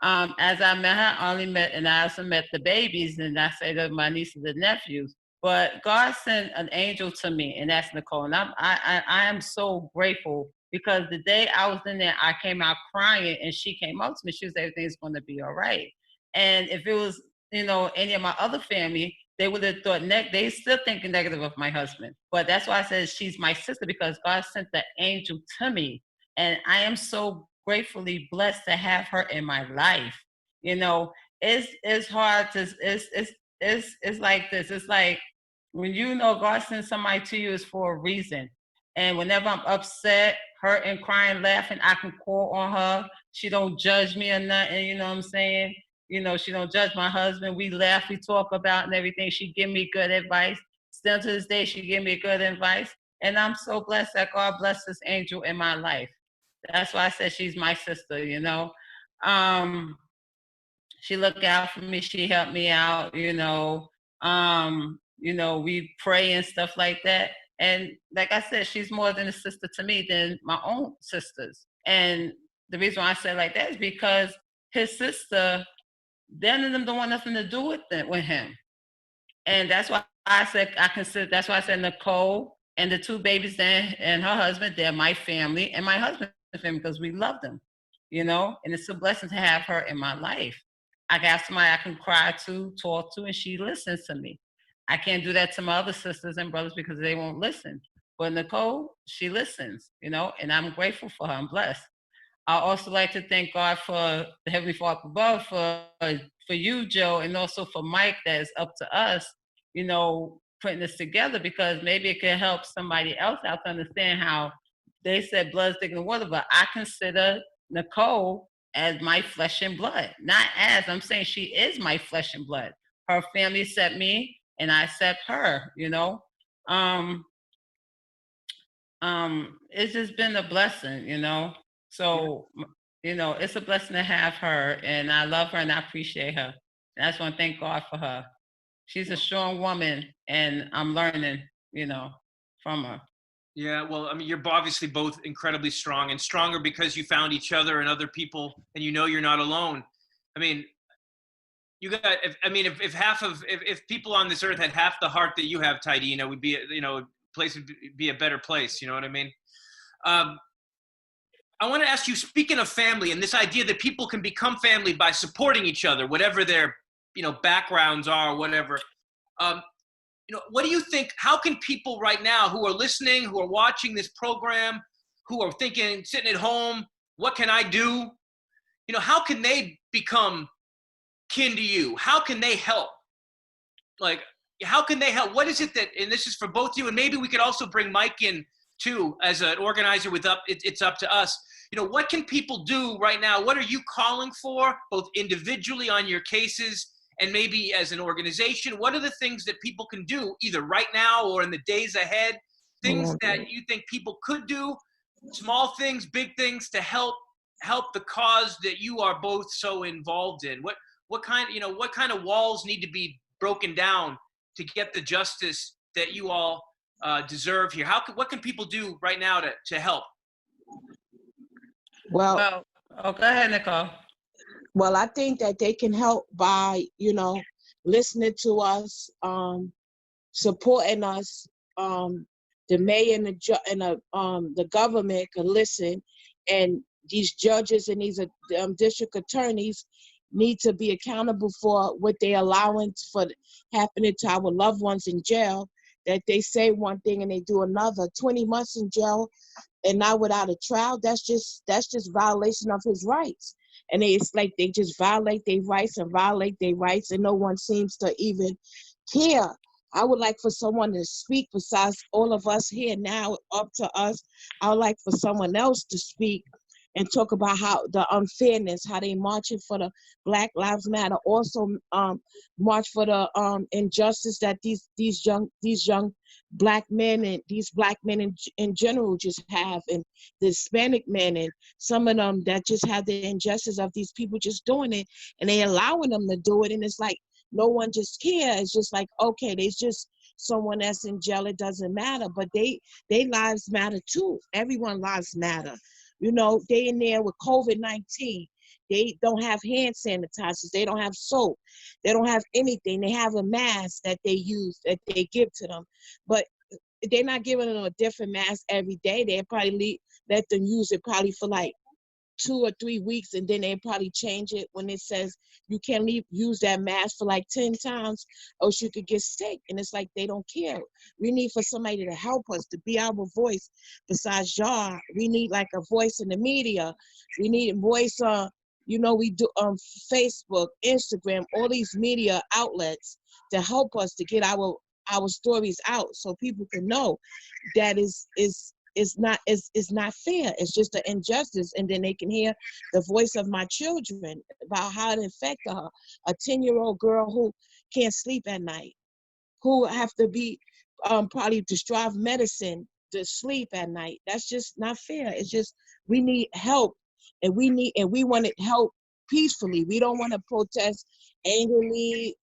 As I met her, I also met the babies, and I say that my nieces and nephews. But God sent an angel to me, and that's Nicole. And I am so grateful because the day I was in there, I came out crying, and she came up to me. She was, everything's going to be all right. And if it was, any of my other family, they would have thought, they still thinking negative of my husband. But that's why I said she's my sister, because God sent the angel to me. And I am so gratefully blessed to have her in my life. It's hard to, it's like this. It's like, when God sends somebody to you, is for a reason. And whenever I'm upset, hurting, crying, laughing, I can call on her. She don't judge me or nothing, you know what I'm saying? She don't judge my husband. We laugh, we talk about and everything. She give me good advice. Still to this day, she give me good advice. And I'm so blessed that God blessed this angel in my life. That's why I said she's my sister, She looked out for me. She helped me out, we pray and stuff like that. And like I said, she's more than a sister to me than my own sisters. And the reason why I say like that is because his sister, none of them don't want nothing to do with him. And that's why I said that's why I said Nicole and the two babies there and her husband, they're my family, and my husband's family, because we love them, and it's a blessing to have her in my life. I got somebody I can cry to, talk to, and she listens to me. I can't do that to my other sisters and brothers because they won't listen. But Nicole, she listens, and I'm grateful for her. I'm blessed. I also like to thank God for the Heavenly Father above, for you, Joe, and also for Mike, that is up to us, putting this together, because maybe it can help somebody else out to understand how they said blood's thicker than water, but I consider Nicole as my flesh and blood. Not as, I'm saying she is my flesh and blood. Her family accept me, and I accept her, It's just been a blessing, So, it's a blessing to have her, and I love her and I appreciate her. And I just want to thank God for her. She's a strong woman, and I'm learning, from her. Yeah, well, I mean, you're obviously both incredibly strong, and stronger because you found each other and other people, and you're not alone. I mean, if people on this earth had half the heart that you have, Tydina, would be, place would be a better place. You know what I mean? I want to ask you, speaking of family and this idea that people can become family by supporting each other, whatever their, backgrounds are, whatever. What do you think, how can people right now who are listening, who are watching this program, who are thinking, sitting at home, what can I do? How can they become kin to you? How can they help? Like, how can they help? What is it that, and this is for both of you, and maybe we could also bring Mike in too, as an organizer with It's Up to Us. What can people do right now? What are you calling for, both individually on your cases and maybe as an organization? What are the things that people can do either right now or in the days ahead? Things that you think people could do, small things, big things, to help the cause that you are both so involved in. What kind of walls need to be broken down to get the justice that you all deserve here? What can people do right now to help? Well, go ahead, Nicole. Well, I think that they can help by, listening to us, supporting us. The mayor and the government can listen, and these judges and these district attorneys need to be accountable for what they're allowing for happening to our loved ones in jail. That they say one thing and they do another. 20 months in jail and not without a trial. That's just violation of his rights. And it's like they just violate their rights, and no one seems to even care. I would like for someone to speak besides all of us here now, up to us. I would like for someone else to speak and talk about how the unfairness, how they marching for the Black Lives Matter, also march for the injustice that these young black men and these black men in general just have, and the Hispanic men, and some of them that just have the injustice of these people just doing it, and they allowing them to do it, and it's like no one just cares. It's just like, okay, there's just someone that's in jail, it doesn't matter, but they lives matter too. Everyone's lives matter. They in there with COVID-19. They don't have hand sanitizers. They don't have soap. They don't have anything. They have a mask that they use, that they give to them. But they're not giving them a different mask every day. They probably let them use it probably for like 2 or 3 weeks, and then they probably change it when it says you can't use that mask for like 10 times, or you could get sick. And it's like they don't care. We need for somebody to help us, to be our voice. Besides y'all, we need like a voice in the media. We need a voice we do Facebook, Instagram, all these media outlets to help us to get our stories out, so people can know that is not fair. It's just an injustice. And then they can hear the voice of my children about how it affected her, a 10-year-old girl who can't sleep at night, who have to be probably to strive medicine to sleep at night. That's just not fair. It's just, we need help, and we want to help peacefully. We don't want to protest angrily,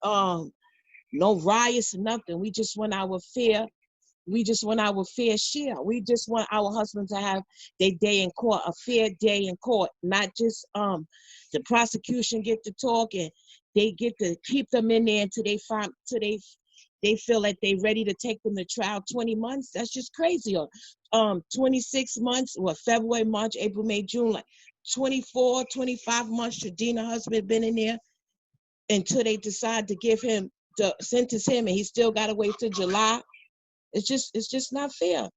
no riots or nothing. We just want our fair share. We just want our husbands to have their day in court, a fair day in court, not just the prosecution get to talk and they get to keep them in there until they feel like they ready to take them to trial. 20 months, that's just crazy. Or 26 months, February, March, April, May, June, like 24, 25 months. Tydina husband been in there until they decide to sentence him, and he still got to wait till July. It's just not fair.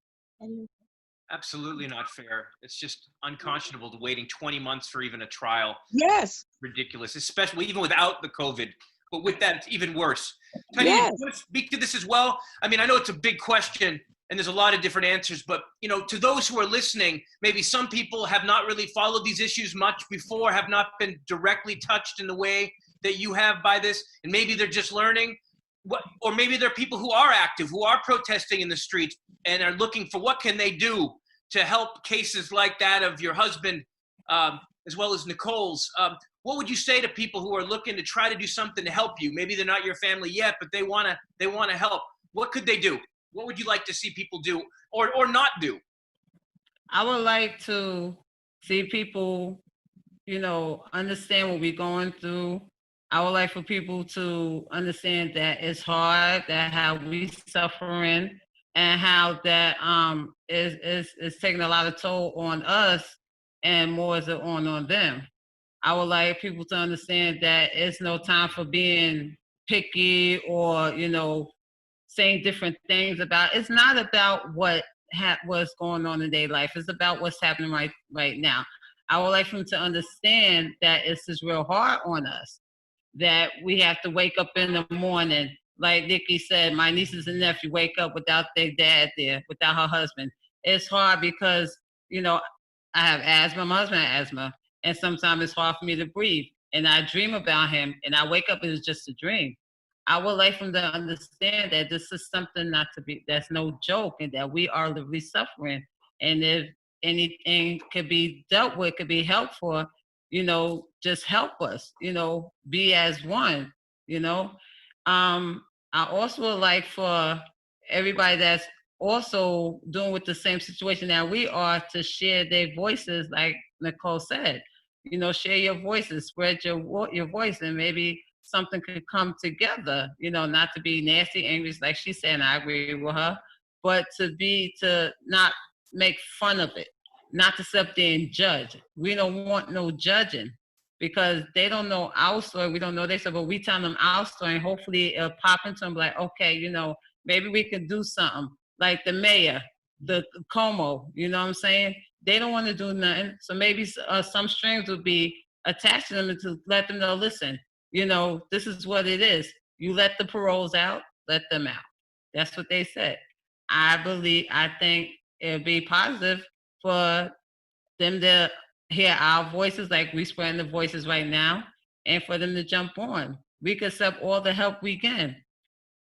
Absolutely not fair. It's just unconscionable to waiting 20 months for even a trial. Yes. Ridiculous, especially even without the COVID. But with that, it's even worse. Tydina, Yes. you want to speak to this as well? I mean, I know it's a big question and there's a lot of different answers, but to those who are listening, maybe some people have not really followed these issues much before, have not been directly touched in the way that you have by this, and maybe they're just learning. Or maybe there are people who are active, who are protesting in the streets and are looking for what can they do to help cases like that of your husband, as well as Nicole's. What would you say to people who are looking to try to do something to help you? Maybe they're not your family yet, but they want to help. What could they do? What would you like to see people do or not do? I would like to see people, understand what we're going through. I would like for people to understand that it's hard, that how we suffering, and how that is taking a lot of toll on us, and more is it on them. I would like people to understand that it's no time for being picky or saying different things about. It's not about what's going on in their life. It's about what's happening right now. I would like for them to understand that it's just real hard on us, that we have to wake up in the morning. Like Nikki said, my nieces and nephew wake up without their dad there, without her husband. It's hard because, I have asthma, my husband has asthma, and sometimes it's hard for me to breathe. And I dream about him, and I wake up and it's just a dream. I would like them to understand that this is something that's no joke, and that we are literally suffering. And if anything could be dealt with, could be helped for, just help us, be as one, I also would like for everybody that's also doing with the same situation that we are to share their voices, like Nicole said, share your voices, spread your voice, and maybe something could come together, not to be nasty, angry, like she said, and I agree with her, but to not make fun of it, not to sit up there and judge. We don't want no judging, because they don't know our story. We don't know their story, but we tell them our story, and hopefully it'll pop into them like, okay, maybe we can do something. Like the mayor, the Como, you know what I'm saying? They don't want to do nothing. So maybe some strings would be attached to them to let them know, listen, this is what it is. You let the paroles out, let them out. That's what they said. I think it'd be positive for them to hear our voices, like we spreading the voices right now, and for them to jump on. We can accept all the help we can.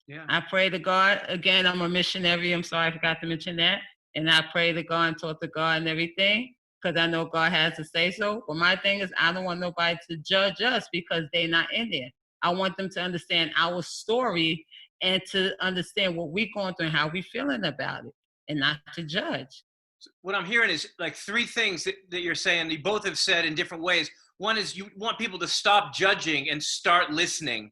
Yeah. I pray to God. Again, I'm a missionary. I'm sorry I forgot to mention that. And I pray to God and talk to God and everything, because I know God has to say so. But my thing is, I don't want nobody to judge us because they're not in there. I want them to understand our story and to understand what we're going through and how we're feeling about it, and not to judge. What I'm hearing is like three things that you're saying. You both have said in different ways. One is you want people to stop judging and start listening.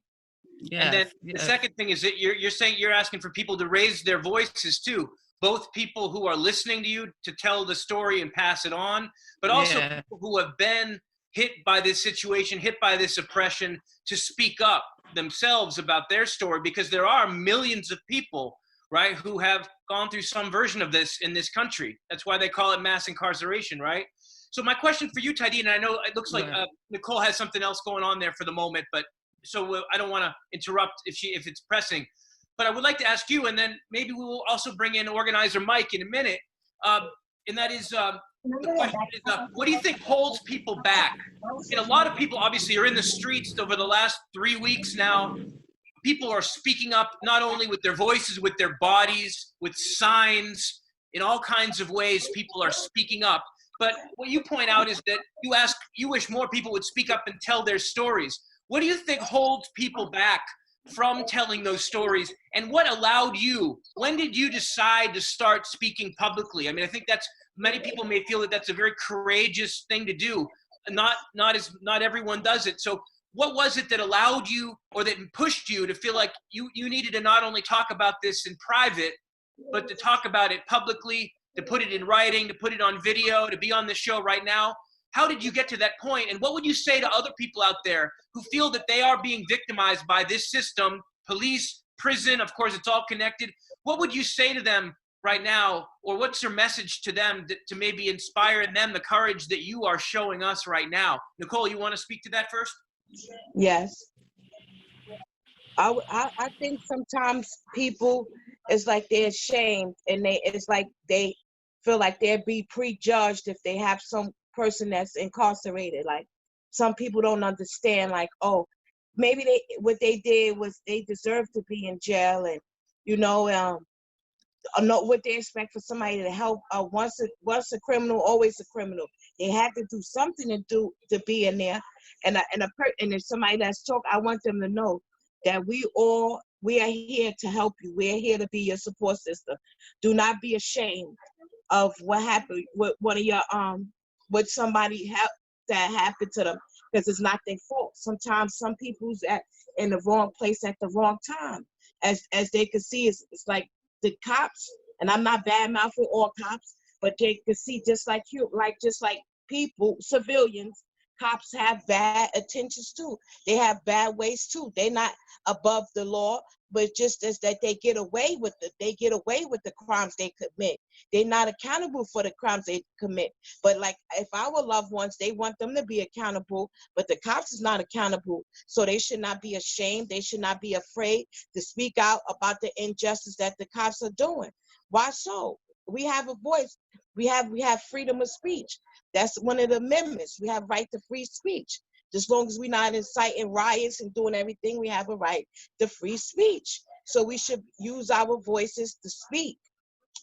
Yes, And then the yes. second thing is that you're saying you're asking for people to raise their voices too, both people who are listening to you to tell the story and pass it on, but also Yeah. people who have been hit by this situation, hit by this oppression, to speak up themselves about their story, because there are millions of people, right, who have gone through some version of this in this country. That's why they call it mass incarceration, right? So my question for you, Tydina, I know it looks like Right. Nicole has something else going on there for the moment, but so I don't want to interrupt if it's pressing. But I would like to ask you, and then maybe we will also bring in organizer Mike in a minute. And that is, the question is, what do you think holds people back? And a lot of people obviously are in the streets over the last 3 weeks now. People are speaking up, not only with their voices, with their bodies, with signs, in all kinds of ways. People are speaking up. But what you point out is that you wish more people would speak up and tell their stories. What do you think holds people back from telling those stories? And what allowed you, when did you decide to start speaking publicly? I mean, I think many people may feel that that's a very courageous thing to do. Not everyone does it. So what was it that allowed you, or that pushed you to feel like you needed to not only talk about this in private, but to talk about it publicly, to put it in writing, to put it on video, to be on the show right now? How did you get to that point? And what would you say to other people out there who feel that they are being victimized by this system, police, prison, of course, it's all connected. What would you say to them right now, or what's your message to them to maybe inspire in them the courage that you are showing us right now? Nicole, you want to speak to that first? Yes. I think sometimes people, it's like they're ashamed, and it's like they feel like they'll be prejudged if they have some person that's incarcerated. Like, some people don't understand, like, oh, maybe what they did was they deserve to be in jail, and know what they expect for somebody to help. Once a criminal, always a criminal. They had to do something to be in there. And if somebody that's talk, I want them to know that we are here to help you. We're here to be your support system. Do not be ashamed of what happened with one of your with somebody that happened to them, because it's not their fault. Sometimes some people's in the wrong place at the wrong time. As they can see, it's like the cops, and I'm not bad mouthing all cops, but they can see just like people, civilians, cops have bad intentions too. They have bad ways too. They're not above the law, but just as that they get away with the crimes they commit. They're not accountable for the crimes they commit. But like, if our loved ones, they want them to be accountable, but the cops is not accountable. So they should not be ashamed. They should not be afraid to speak out about the injustice that the cops are doing. Why so? We have a voice. We have freedom of speech. That's one of the amendments. We have right to free speech. As long as we're not inciting riots and doing everything, we have a right to free speech. So we should use our voices to speak,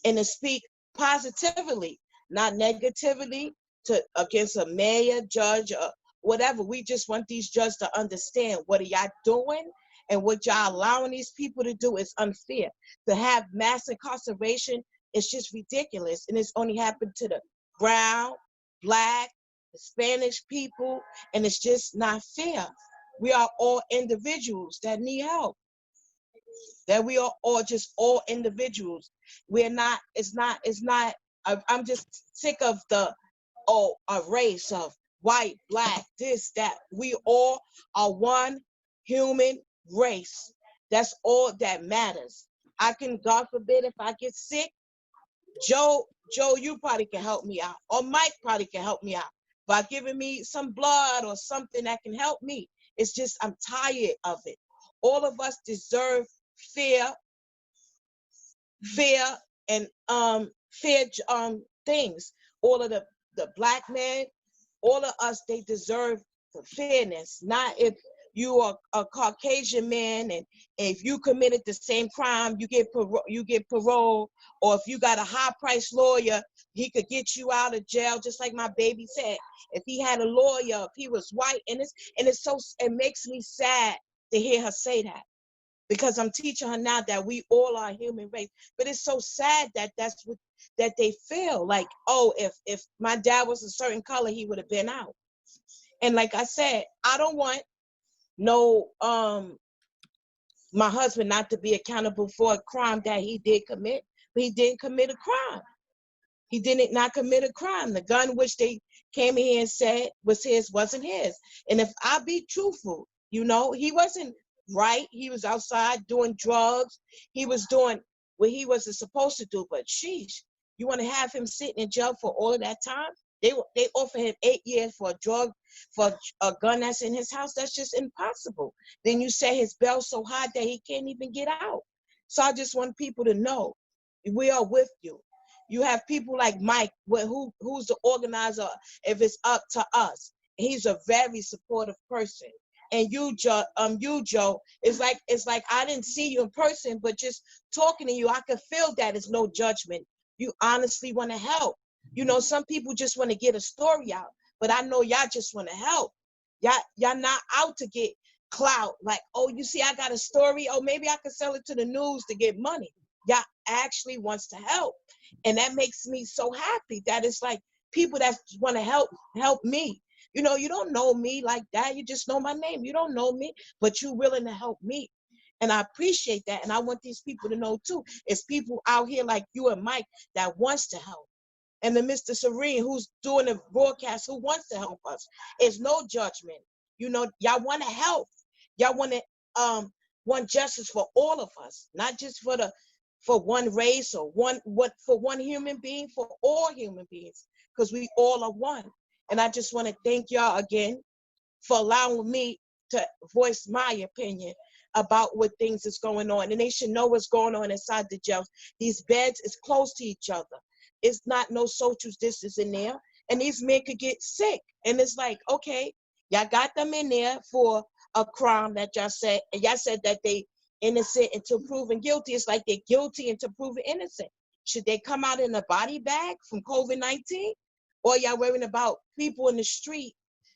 and to speak positively, not negatively, against a mayor, judge, or whatever. We just want these judges to understand what are y'all doing, and what y'all allowing these people to do is unfair. To have mass incarceration is just ridiculous, and it's only happened to the brown, Black, Spanish people, and it's just not fair. We are all individuals that need help. That we are all individuals. I'm just sick of a race of white, Black, this, that. We all are one human race. That's all that matters. God forbid, if I get sick, Joe, you probably can help me out, or Mike probably can help me out by giving me some blood or something that can help me. It's just, I'm tired of it. All of us deserve fair and fair things. All of the Black men, all of us, they deserve the fairness. Not if you are a Caucasian man, and if you committed the same crime, you get parole, or if you got a high-priced lawyer, he could get you out of jail. Just like my baby said, if he had a lawyer, if he was white, and it makes me sad to hear her say that, because I'm teaching her now that we all are human race. But it's so sad that that's what that they feel like. Oh, if my dad was a certain color, he would have been out. And like I said, I don't want no my husband not to be accountable for a crime that he did commit, but he didn't commit a crime. He didn't not commit a crime. The gun which they came in here and said was his wasn't his. And if I be truthful, you know, he wasn't right. He was outside doing drugs. He was doing what he wasn't supposed to do. But sheesh, you want to have him sitting in jail for all of that time? They offer him 8 years for a gun that's in his house. That's just impossible. Then you say his bail's so high that he can't even get out. So I just want people to know, we are with you. You have people like Mike, who's the organizer if it's up to us. He's a very supportive person. And you, Joe, it's like I didn't see you in person, but just talking to you, I could feel that it's no judgment. You honestly want to help. You know, some people just want to get a story out, but I know y'all just want to help. Y'all not out to get clout. Like, oh, you see, I got a story. Oh, maybe I could sell it to the news to get money. Y'all actually wants to help. And that makes me so happy that it's like people that want to help me. You know, you don't know me like that. You just know my name. You don't know me, but you're willing to help me. And I appreciate that. And I want these people to know too. It's people out here like you and Mike that wants to help. And then Mr. Serene, who's doing the broadcast, who wants to help us. It's no judgment. You know, y'all want to help. Y'all want to want justice for all of us, not just for one race or for one human being, for all human beings, because we all are one. And I just want to thank y'all again for allowing me to voice my opinion about what things is going on. And they should know what's going on inside the jails. These beds is close to each other. It's not no social distance in there. And these men could get sick. And it's like, okay, y'all got them in there for a crime that y'all said, and y'all said that they innocent until proven guilty. It's like they're guilty until proven innocent. Should they come out in a body bag from COVID-19? Or y'all worrying about people in the street?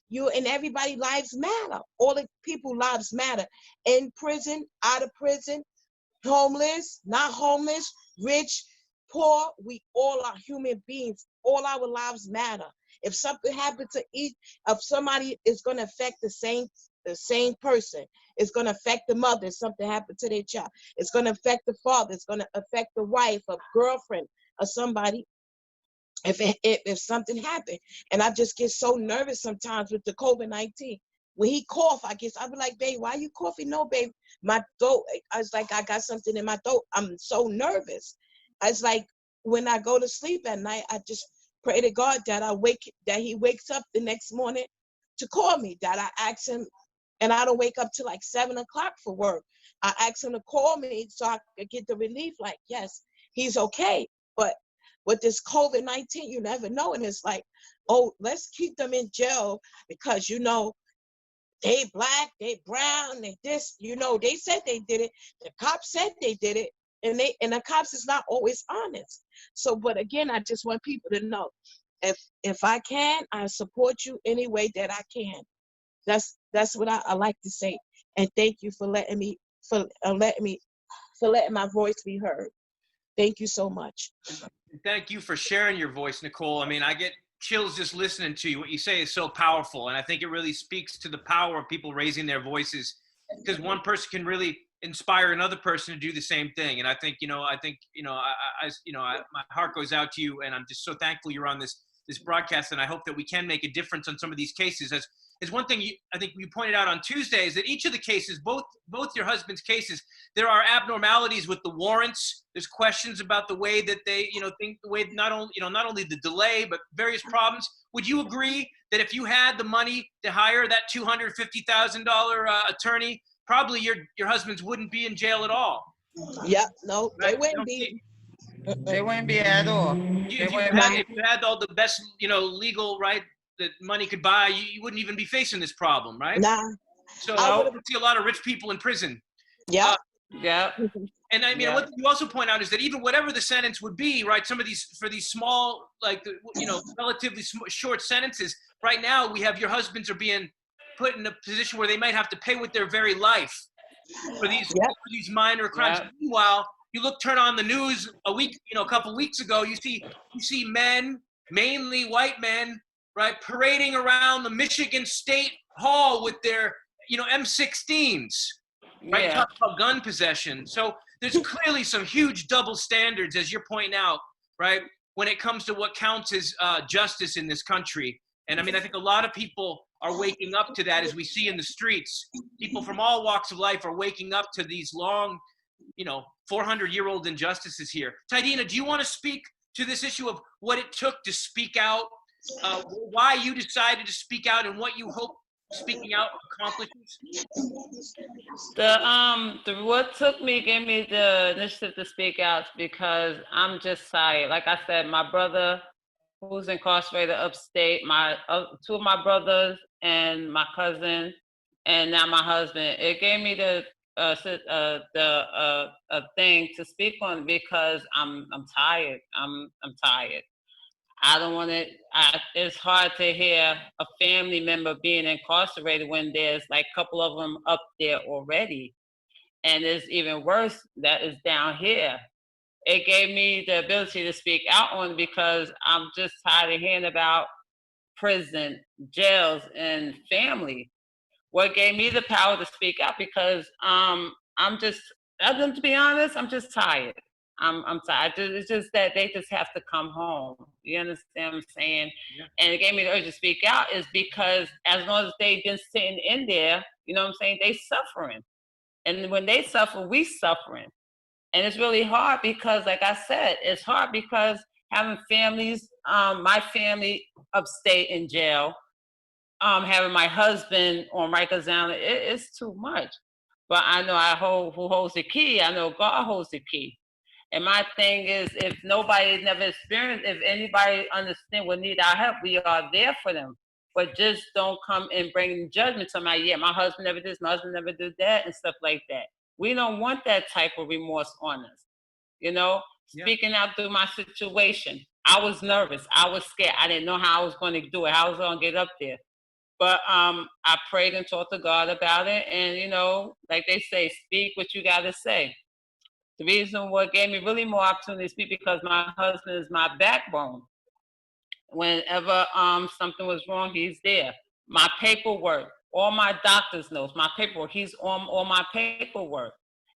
You and everybody lives matter. All the people lives matter. In prison, out of prison, homeless, not homeless, rich, poor, we all are human beings. All our lives matter. If something happened to each, if somebody is going to affect the same person, it's going to affect the mother if something happened to their child. It's going to affect the father. It's going to affect the wife, a girlfriend, or somebody. If something happened. And I just get so nervous sometimes with the COVID-19. When he cough, I be like, babe, why are you coughing? No, babe, my throat. I was like, I got something in my throat. I'm so nervous. It's like when I go to sleep at night, I just pray to God that he wakes up the next morning to call me, that I ask him, and I don't wake up till like 7 o'clock for work. I ask him to call me so I could get the relief, like, yes, he's okay. But with this COVID-19, you never know. And it's like, oh, let's keep them in jail because, you know, they black, they brown, they this, you know, they said they did it. The cops said they did it. And the cops is not always honest. So, but again, I just want people to know, if I can, I support you any way that I can. That's what I like to say. And thank you for letting my voice be heard. Thank you so much. Thank you for sharing your voice, Nicole. I mean, I get chills just listening to you. What you say is so powerful. And I think it really speaks to the power of people raising their voices, because one person can really inspire another person to do the same thing. And I think, my heart goes out to you, and I'm just so thankful you're on this broadcast. And I hope that we can make a difference on some of these cases. As one thing I think you pointed out on Tuesday is that each of the cases, both your husband's cases, there are abnormalities with the warrants. There's questions about the way that they, think the way not only the delay, but various problems. Would you agree that if you had the money to hire that $250,000 attorney, probably your husbands wouldn't be in jail at all? Yep, no, Right? they wouldn't be. They wouldn't be at all. If you had all the best, legal right that money could buy, you wouldn't even be facing this problem, right? Nah. So I would see a lot of rich people in prison. Yeah. Yeah. And I mean, what you also point out is that even whatever the sentence would be, right? Some of these, for these small, relatively short sentences, right now we have your husbands are being put in a position where they might have to pay with their very life for these minor crimes. Yep. Meanwhile, turn on the news a couple weeks ago, you see men, mainly white men, right, parading around the Michigan State Hall with their, M16s. right? Yeah. Talk about gun possession. So there's clearly some huge double standards, as you're pointing out, right? When it comes to what counts as justice in this country. And I mean, I think a lot of people are waking up to that, as we see in the streets. People from all walks of life are waking up to these long, 400-year-old injustices here. Tydina, do you want to speak to this issue of what it took to speak out, why you decided to speak out, and what you hope speaking out accomplishes? What gave me the initiative to speak out because I'm just tired. Like I said, my brother who's incarcerated upstate, two of my brothers and my cousin, and now my husband. It gave me the thing to speak on because I'm tired. I'm tired. I don't want to. It's hard to hear a family member being incarcerated when there's like a couple of them up there already, and it's even worse that is down here. It gave me the ability to speak out on because I'm just tired of hearing about prison, jails, and family. What gave me the power to speak out because to be honest, I'm just tired. I'm tired. It's just that they just have to come home. You understand what I'm saying? Yeah. And it gave me the urge to speak out is because as long as they've been sitting in there, you know what I'm saying, they suffering. And when they suffer, we suffering. And it's really hard because, like I said, it's hard because having families, my family upstate in jail, having my husband on Rikers Island, it's too much. But I know who holds the key. I know God holds the key. And my thing is, if nobody never experienced, if anybody understand what need our help, we are there for them. But just don't come and bring judgment to my husband never did this, my husband never did that, and stuff like that. We don't want that type of remorse on us. Yeah. Speaking out through my situation. I was nervous. I was scared. I didn't know how I was going to do it, how I was going to get up there. But I prayed and talked to God about it. And, like they say, speak what you got to say. The reason what gave me really more opportunity to speak because my husband is my backbone. Whenever something was wrong, he's there. My paperwork, all my doctor's notes, my paperwork, he's on all my paperwork.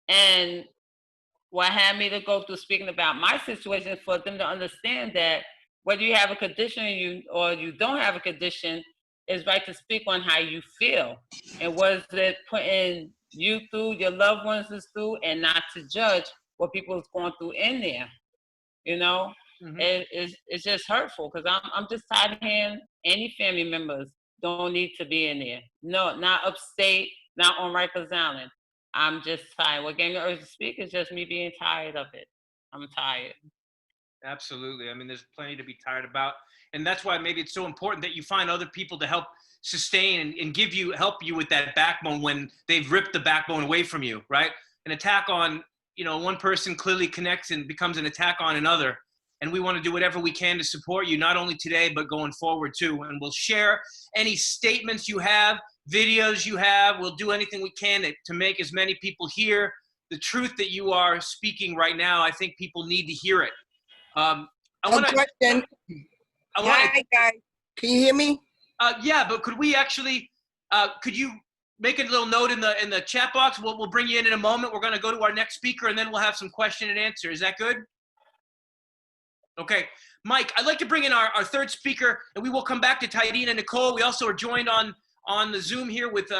And what had me to go through speaking about my situation is for them to understand that whether you have a condition or you don't have a condition, it's right to speak on how you feel. And was it putting you through, your loved ones through, and not to judge what people's going through in there. Mm-hmm. It's just hurtful because I'm just tired of hearing any family members don't need to be in there. No, not upstate, not on Rikers Island. I'm just tired. What gave me the urge to speak is just me being tired of it. I'm tired. Absolutely. I mean, there's plenty to be tired about. And that's why maybe it's so important that you find other people to help sustain and help you with that backbone when they've ripped the backbone away from you, right? An attack on, one person clearly connects and becomes an attack on another. And we want to do whatever we can to support you, not only today, but going forward too. And we'll share any statements you have, videos you have. We'll do anything we can to make as many people hear the truth that you are speaking right now. I think people need to hear it. Question. Hi, guys. Can you hear me? Yeah, but could we actually, could you make a little note in the chat box? We'll bring you in a moment. We're going to go to our next speaker, and then we'll have some question and answer. Is that good? Okay. Mike, I'd like to bring in our third speaker, and we will come back to Tydina and Nicole. We also are joined on the Zoom here with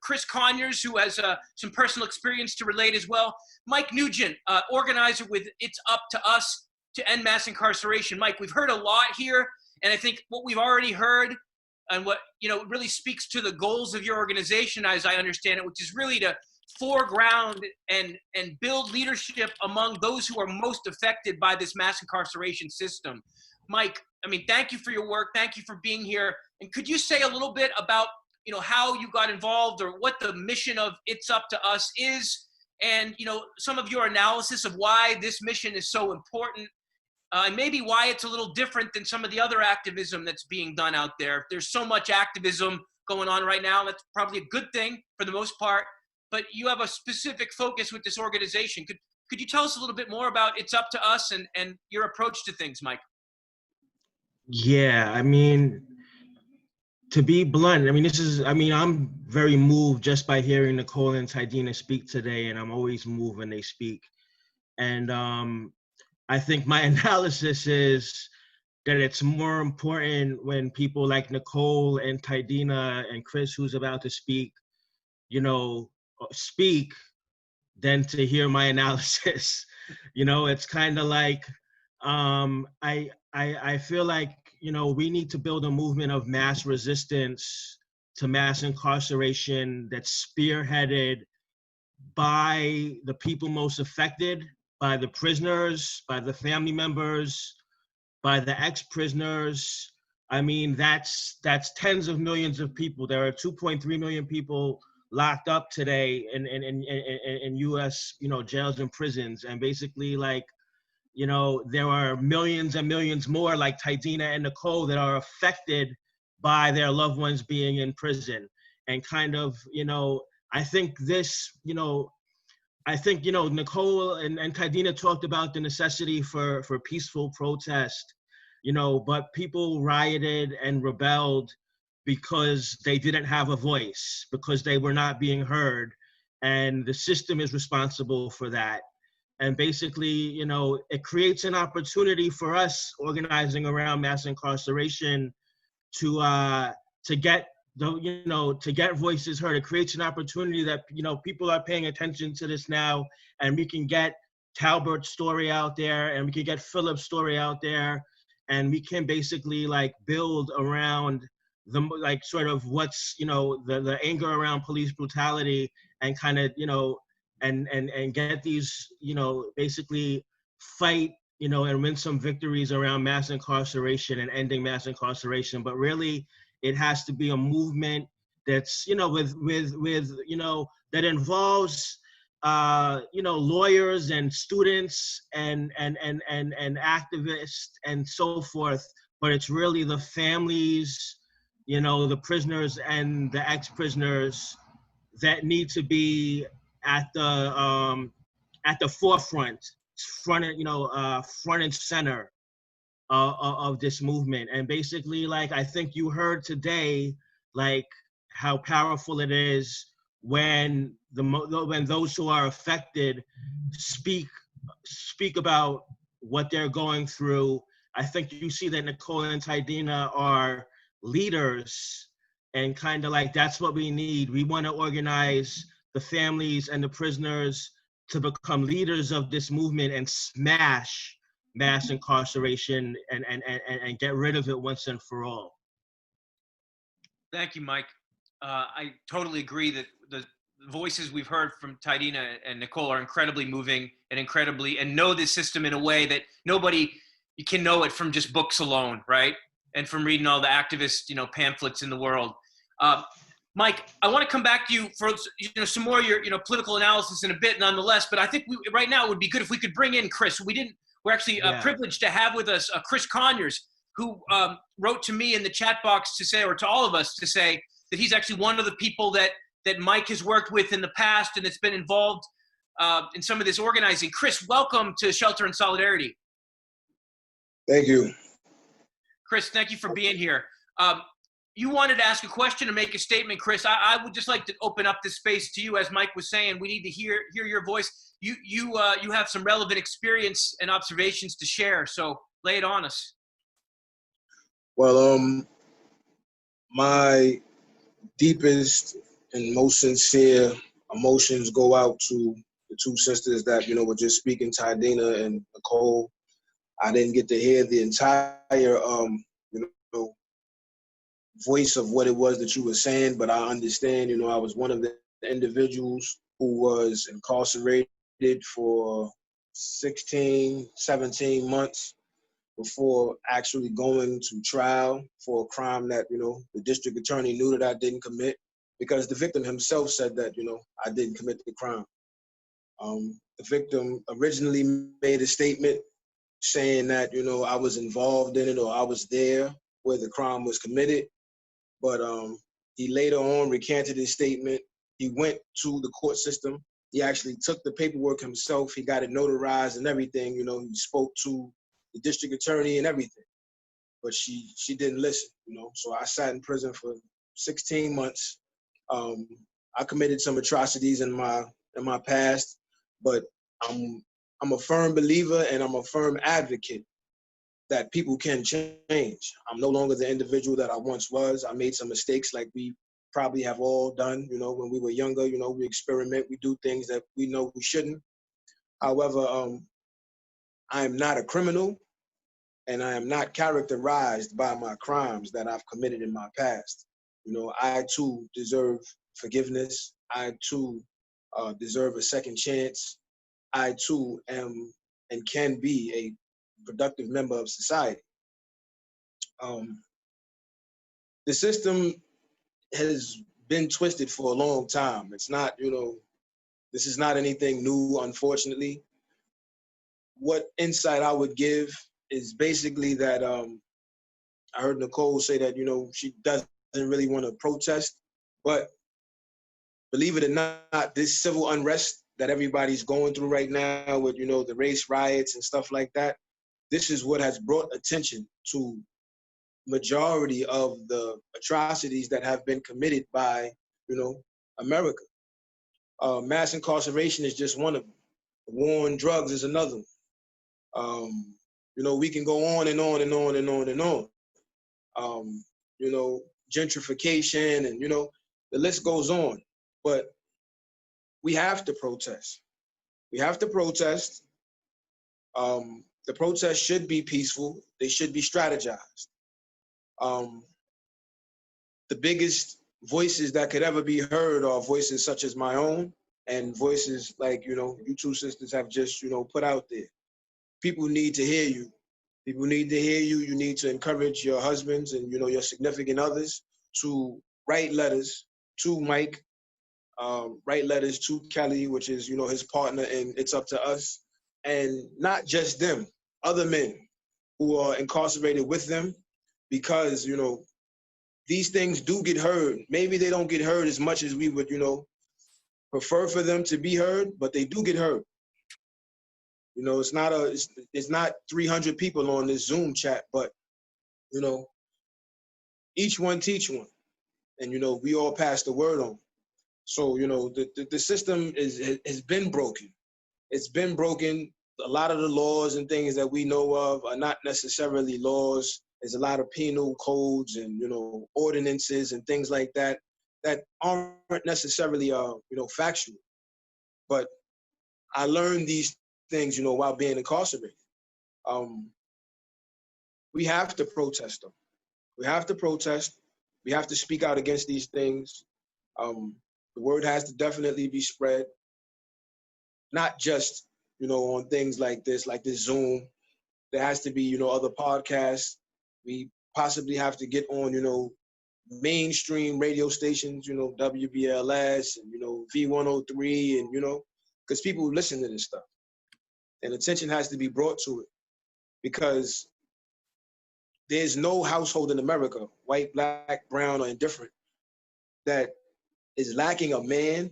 Chris Conyers, who has some personal experience to relate as well. Mike Nugent, organizer with It's Up to Us to End Mass Incarceration. Mike, we've heard a lot here, and I think what we've already heard and what really speaks to the goals of your organization, as I understand it, which is really to foreground and build leadership among those who are most affected by this mass incarceration system. Mike, I mean, thank you for your work. Thank you for being here. And could you say a little bit about how you got involved or what the mission of It's Up to Us is, and some of your analysis of why this mission is so important, and maybe why it's a little different than some of the other activism that's being done out there. There's so much activism going on right now. That's probably a good thing for the most part, but you have a specific focus with this organization. Could you tell us a little bit more about It's Up to Us and your approach to things, Mike? Yeah, I mean, to be blunt, I mean, I'm very moved just by hearing Nicole and Tydina speak today, and I'm always moved when they speak. And I think my analysis is that it's more important when people like Nicole and Tydina and Chris, who's about to speak, speak, than to hear my analysis. It's kind of like, I feel like, we need to build a movement of mass resistance to mass incarceration that's spearheaded by the people most affected, by the prisoners, by the family members, by the ex-prisoners. I mean, that's tens of millions of people. There are 2.3 million people locked up today in U.S. Jails and prisons, and basically, like, there are millions and millions more like Tydina and Nicole that are affected by their loved ones being in prison. And kind of, I think this, Nicole and Tydina talked about the necessity for peaceful protest, but people rioted and rebelled because they didn't have a voice, because they were not being heard. And the system is responsible for that. And basically, it creates an opportunity for us organizing around mass incarceration to get to get voices heard. It creates an opportunity that, people are paying attention to this now, and we can get Talbert's story out there, and we can get Philip's story out there, and we can basically like build around the, like, sort of what's, the anger around police brutality, and kind of, and get these, basically fight, and win some victories around mass incarceration and ending mass incarceration. But really, it has to be a movement that's, that involves, lawyers and students and activists and so forth. But it's really the families, the prisoners and the ex-prisoners that need to be at the forefront, front and center of this movement. And basically, like, I think you heard today, like, how powerful it is when those who are affected speak about what they're going through. I think you see that Nicole and Tydina are leaders, and kind of like that's what we need. We want to organize the families and the prisoners to become leaders of this movement and smash mass incarceration and get rid of it once and for all. Thank you, Mike. I totally agree that the voices we've heard from Tydina and Nicole are incredibly moving and know this system in a way that nobody can know it from just books alone, right? And from reading all the activist, pamphlets in the world. Mike, I want to come back to you for some more of your political analysis in a bit, nonetheless. But I think right now it would be good if we could bring in Chris. We're actually privileged to have with us Chris Conyers, who wrote to me in the chat box to say, or to all of us to say, that he's actually one of the people that Mike has worked with in the past and that's been involved in some of this organizing. Chris, welcome to Shelter in Solidarity. Thank you. Chris, thank you for being here. You wanted to ask a question or make a statement, Chris. I would just like to open up this space to you. As Mike was saying, we need to hear your voice. You have some relevant experience and observations to share, so lay it on us. Well, my deepest and most sincere emotions go out to the two sisters that, were just speaking, Tydina and Nicole. I didn't get to hear the entire, voice of what it was that you were saying, but I understand, I was one of the individuals who was incarcerated for 16, 17 months before actually going to trial for a crime that, the district attorney knew that I didn't commit, because the victim himself said that, I didn't commit the crime. The victim originally made a statement saying that, I was involved in it or I was there where the crime was committed. But he later on recanted his statement. He went to the court system. He actually took the paperwork himself. He got it notarized and everything. He spoke to the district attorney and everything. but she didn't listen, you know. So I sat in prison for 16 months. I committed some atrocities in my past, but I'm a firm believer and I'm a firm advocate that people can change. I'm no longer the individual that I once was. I made some mistakes like we probably have all done, you know, when we were younger. You know, we experiment, we do things that we know we shouldn't. However, I am not a criminal, and I am not characterized by my crimes that I've committed in my past. You know, I too deserve forgiveness. I too deserve a second chance. I too am and can be a productive member of society. The system has been twisted for a long time. It's not, you know, this is not anything new, unfortunately. What insight I would give is basically that I heard Nicole say that, you know, she doesn't really want to protest, but believe it or not, this civil unrest that everybody's going through right now with, you know, the race riots and stuff like that, this is what has brought attention to majority of the atrocities that have been committed by, you know, America. Mass incarceration is just one of them. The war on drugs is another one. You know, we can go on and on and on and on and on. You know, gentrification and, you know, the list goes on. But we have to protest. We have to protest. The protests should be peaceful. They should be strategized. The biggest voices that could ever be heard are voices such as my own and voices like, you know, you two sisters have just, you know, put out there. People need to hear you. People need to hear you. You need to encourage your husbands and, you know, your significant others to write letters to Mike, write letters to Kelly, which is, you know, his partner, and It's Up to Us. And not just them, other men who are incarcerated with them, because, you know, these things do get heard. Maybe they don't get heard as much as we would, you know, prefer for them to be heard, but they do get heard. You know, it's not 300 people on this Zoom chat, but, you know, each one teach one. And, you know, we all pass the word on. So, you know, the system has been broken. It's been broken. A lot of the laws and things that we know of are not necessarily laws. There's a lot of penal codes and, you know, ordinances and things like that that aren't necessarily, you know, factual. But I learned these things, you know, while being incarcerated. We have to protest them. We have to protest. We have to speak out against these things. The word has to definitely be spread, not just, you know, on things like this Zoom. There has to be, you know, other podcasts. We possibly have to get on, you know, mainstream radio stations, you know, WBLS and, you know, V103 and, you know, because people listen to this stuff. And attention has to be brought to it because there's no household in America, white, black, brown, or indifferent, that is lacking a man,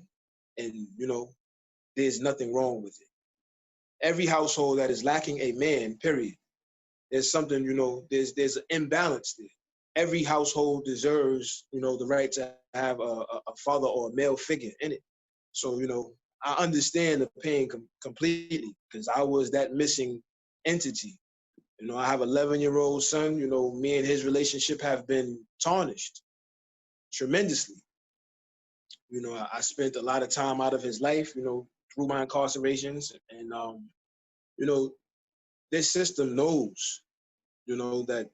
and, you know, there's nothing wrong with it. Every household that is lacking a man, period, there's something, you know, there's an imbalance there. Every household deserves, you know, the right to have a father or a male figure in it. So, you know, I understand the pain completely because I was that missing entity. You know, I have an 11-year-old son. You know, me and his relationship have been tarnished tremendously. You know, I spent a lot of time out of his life, you know, through my incarcerations. And, you know, this system knows, you know, that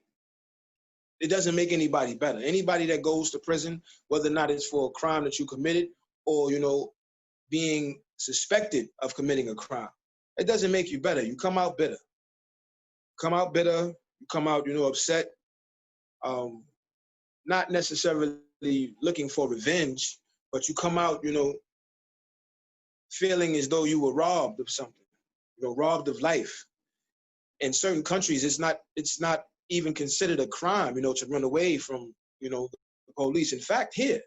it doesn't make anybody better. Anybody that goes to prison, whether or not it's for a crime that you committed or, you know, being suspected of committing a crime, it doesn't make you better. You come out bitter. You come out, you know, upset, not necessarily looking for revenge, but you come out, you know, feeling as though you were robbed of something, you know, robbed of life. In certain countries, it's not even considered a crime, you know, to run away from, you know, the police. In fact, here,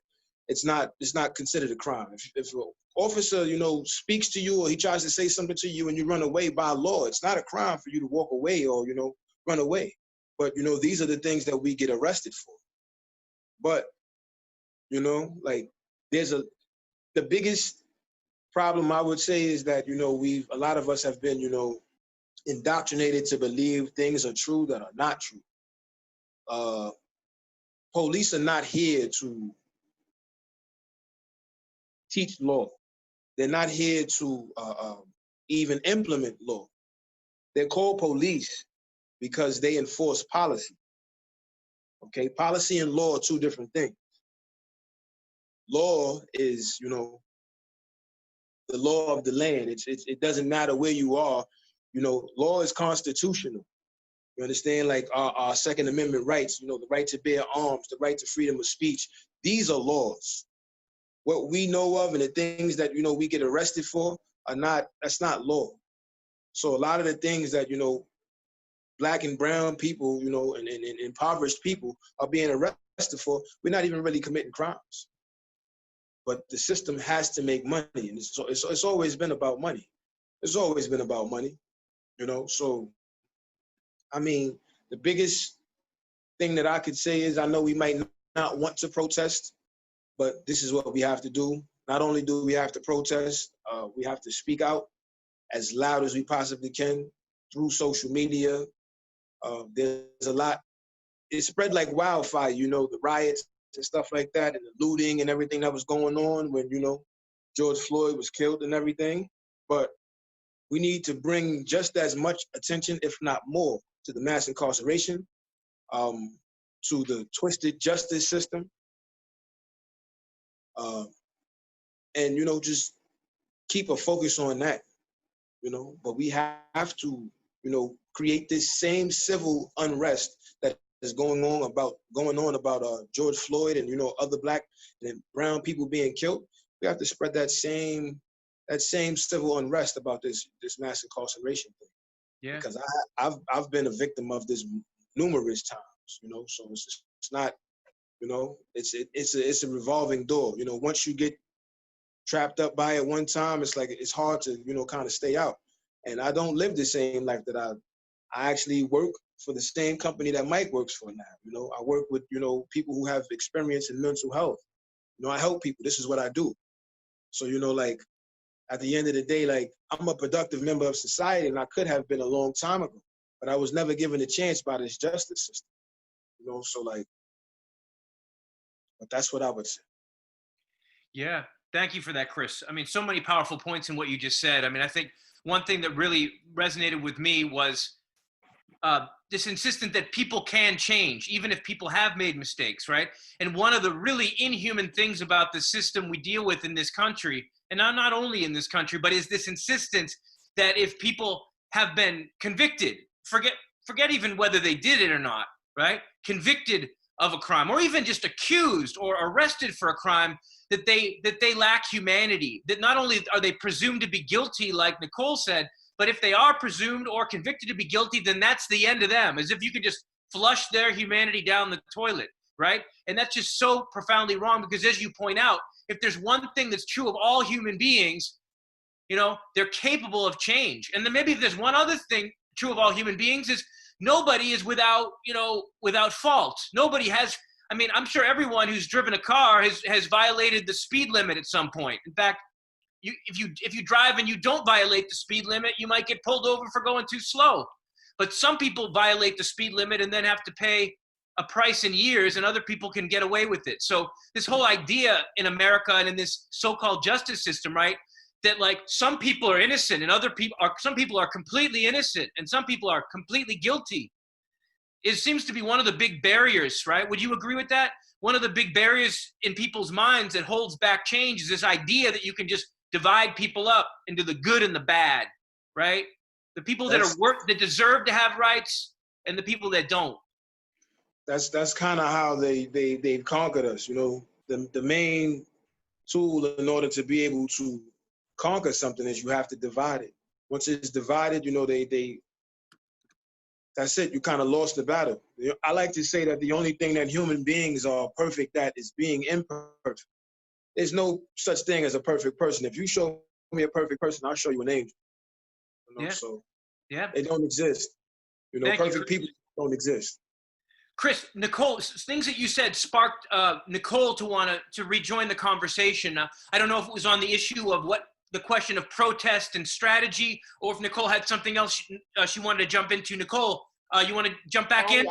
it's not considered a crime. If an officer, you know, speaks to you or he tries to say something to you and you run away, by law, it's not a crime for you to walk away or, you know, run away. But, you know, these are the things that we get arrested for. But, you know, like the biggest problem I would say is that, you know, a lot of us have been, you know, indoctrinated to believe things are true that are not true. Police are not here to teach law. They're not here to even implement law. They're called police because they enforce policy. Okay, policy and law are two different things. Law is, you know, the law of the land. It doesn't matter where you are. You know, law is constitutional. You understand? Like our Second Amendment rights, you know, the right to bear arms, the right to freedom of speech. These are laws. What we know of and the things that, you know, we get arrested for that's not law. So a lot of the things that, you know, Black and brown people, you know, and impoverished people are being arrested for, we're not even really committing crimes. But the system has to make money, and it's always been about money. It's always been about money, you know. So, I mean, the biggest thing that I could say is I know we might not want to protest, but this is what we have to do. Not only do we have to protest, we have to speak out as loud as we possibly can through social media. There's a lot. It spread like wildfire, you know, the riots and stuff like that, and the looting and everything that was going on when, you know, George Floyd was killed and everything. But we need to bring just as much attention, if not more, to the mass incarceration, to the twisted justice system, and, you know, just keep a focus on that, you know. But we have to, you know, create this same civil unrest that is going on about George Floyd and, you know, other Black and brown people being killed. We have to spread that same civil unrest about this mass incarceration thing. Yeah. Because I've been a victim of this numerous times, you know. So it's not, you know, it's a revolving door. You know, once you get trapped up by it one time, it's like it's hard to, you know, kind of stay out. And I don't live the same life that I actually work for the same company that Mike works for now. You know, I work with, you know, people who have experience in mental health. You know, I help people. This is what I do. So, you know, like, at the end of the day, like, I'm a productive member of society, and I could have been a long time ago, but I was never given a chance by this justice system. You know, so like, but that's what I would say. Yeah, thank you for that, Chris. I mean, so many powerful points in what you just said. I mean, I think one thing that really resonated with me was this insistence that people can change, even if people have made mistakes, right? And one of the really inhuman things about the system we deal with in this country, and not only in this country, but is this insistence that if people have been convicted, forget even whether they did it or not, right? Convicted of a crime, or even just accused or arrested for a crime, that they lack humanity, that not only are they presumed to be guilty, like Nicole said, but if they are presumed or convicted to be guilty, then that's the end of them, as if you could just flush their humanity down the toilet, right? And that's just so profoundly wrong, because as you point out, if there's one thing that's true of all human beings, you know, they're capable of change. And then maybe if there's one other thing true of all human beings is nobody is without fault. Nobody has, I mean, I'm sure everyone who's driven a car has violated the speed limit at some point. In fact, if you drive and you don't violate the speed limit, you might get pulled over for going too slow. But some people violate the speed limit and then have to pay a price in years, and other people can get away with it. So this whole idea in America and in this so-called justice system, right, that like some people are innocent and some people are completely innocent and some people are completely guilty, it seems to be one of the big barriers, right? Would you agree with that? One of the big barriers in people's minds that holds back change is this idea that you can just divide people up into the good and the bad, right? The people that deserve to have rights and the people that don't. That's kind of how they've conquered us. You know, the main tool in order to be able to conquer something is you have to divide it. Once it's divided, you know, that's it. You kind of lost the battle. I like to say that the only thing that human beings are perfect at is being imperfect. There's no such thing as a perfect person. If you show me a perfect person, I'll show you an angel. You know? Yeah. So yeah, they don't exist. You know, perfect people don't exist. Chris, Nicole, things that you said sparked Nicole to want to rejoin the conversation. I don't know if it was on the issue of the question of protest and strategy, or if Nicole had something else she wanted to jump into. Nicole, you want to jump back in?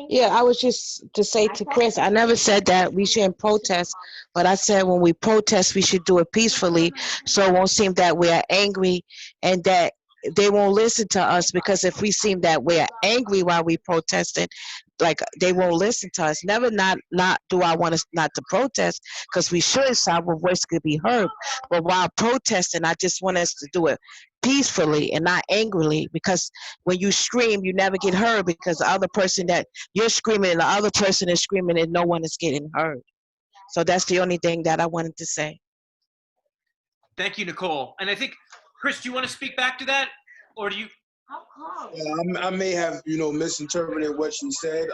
Yeah, I was just to say to Chris, I never said that we shouldn't protest, but I said when we protest, we should do it peacefully, so it won't seem that we are angry and that they won't listen to us, because if we seem that we're angry while we protesting, like they won't listen to us. Never not do I want us not to protest, because we should, so our voice could be heard. But while protesting, I just want us to do it peacefully and not angrily, because when you scream, you never get heard, because the other person that you're screaming and the other person is screaming and no one is getting heard. So that's the only thing that I wanted to say. Thank you, Nicole. And I think, Chris, do you want to speak back to that? Or do you? I may have, misinterpreted what she said.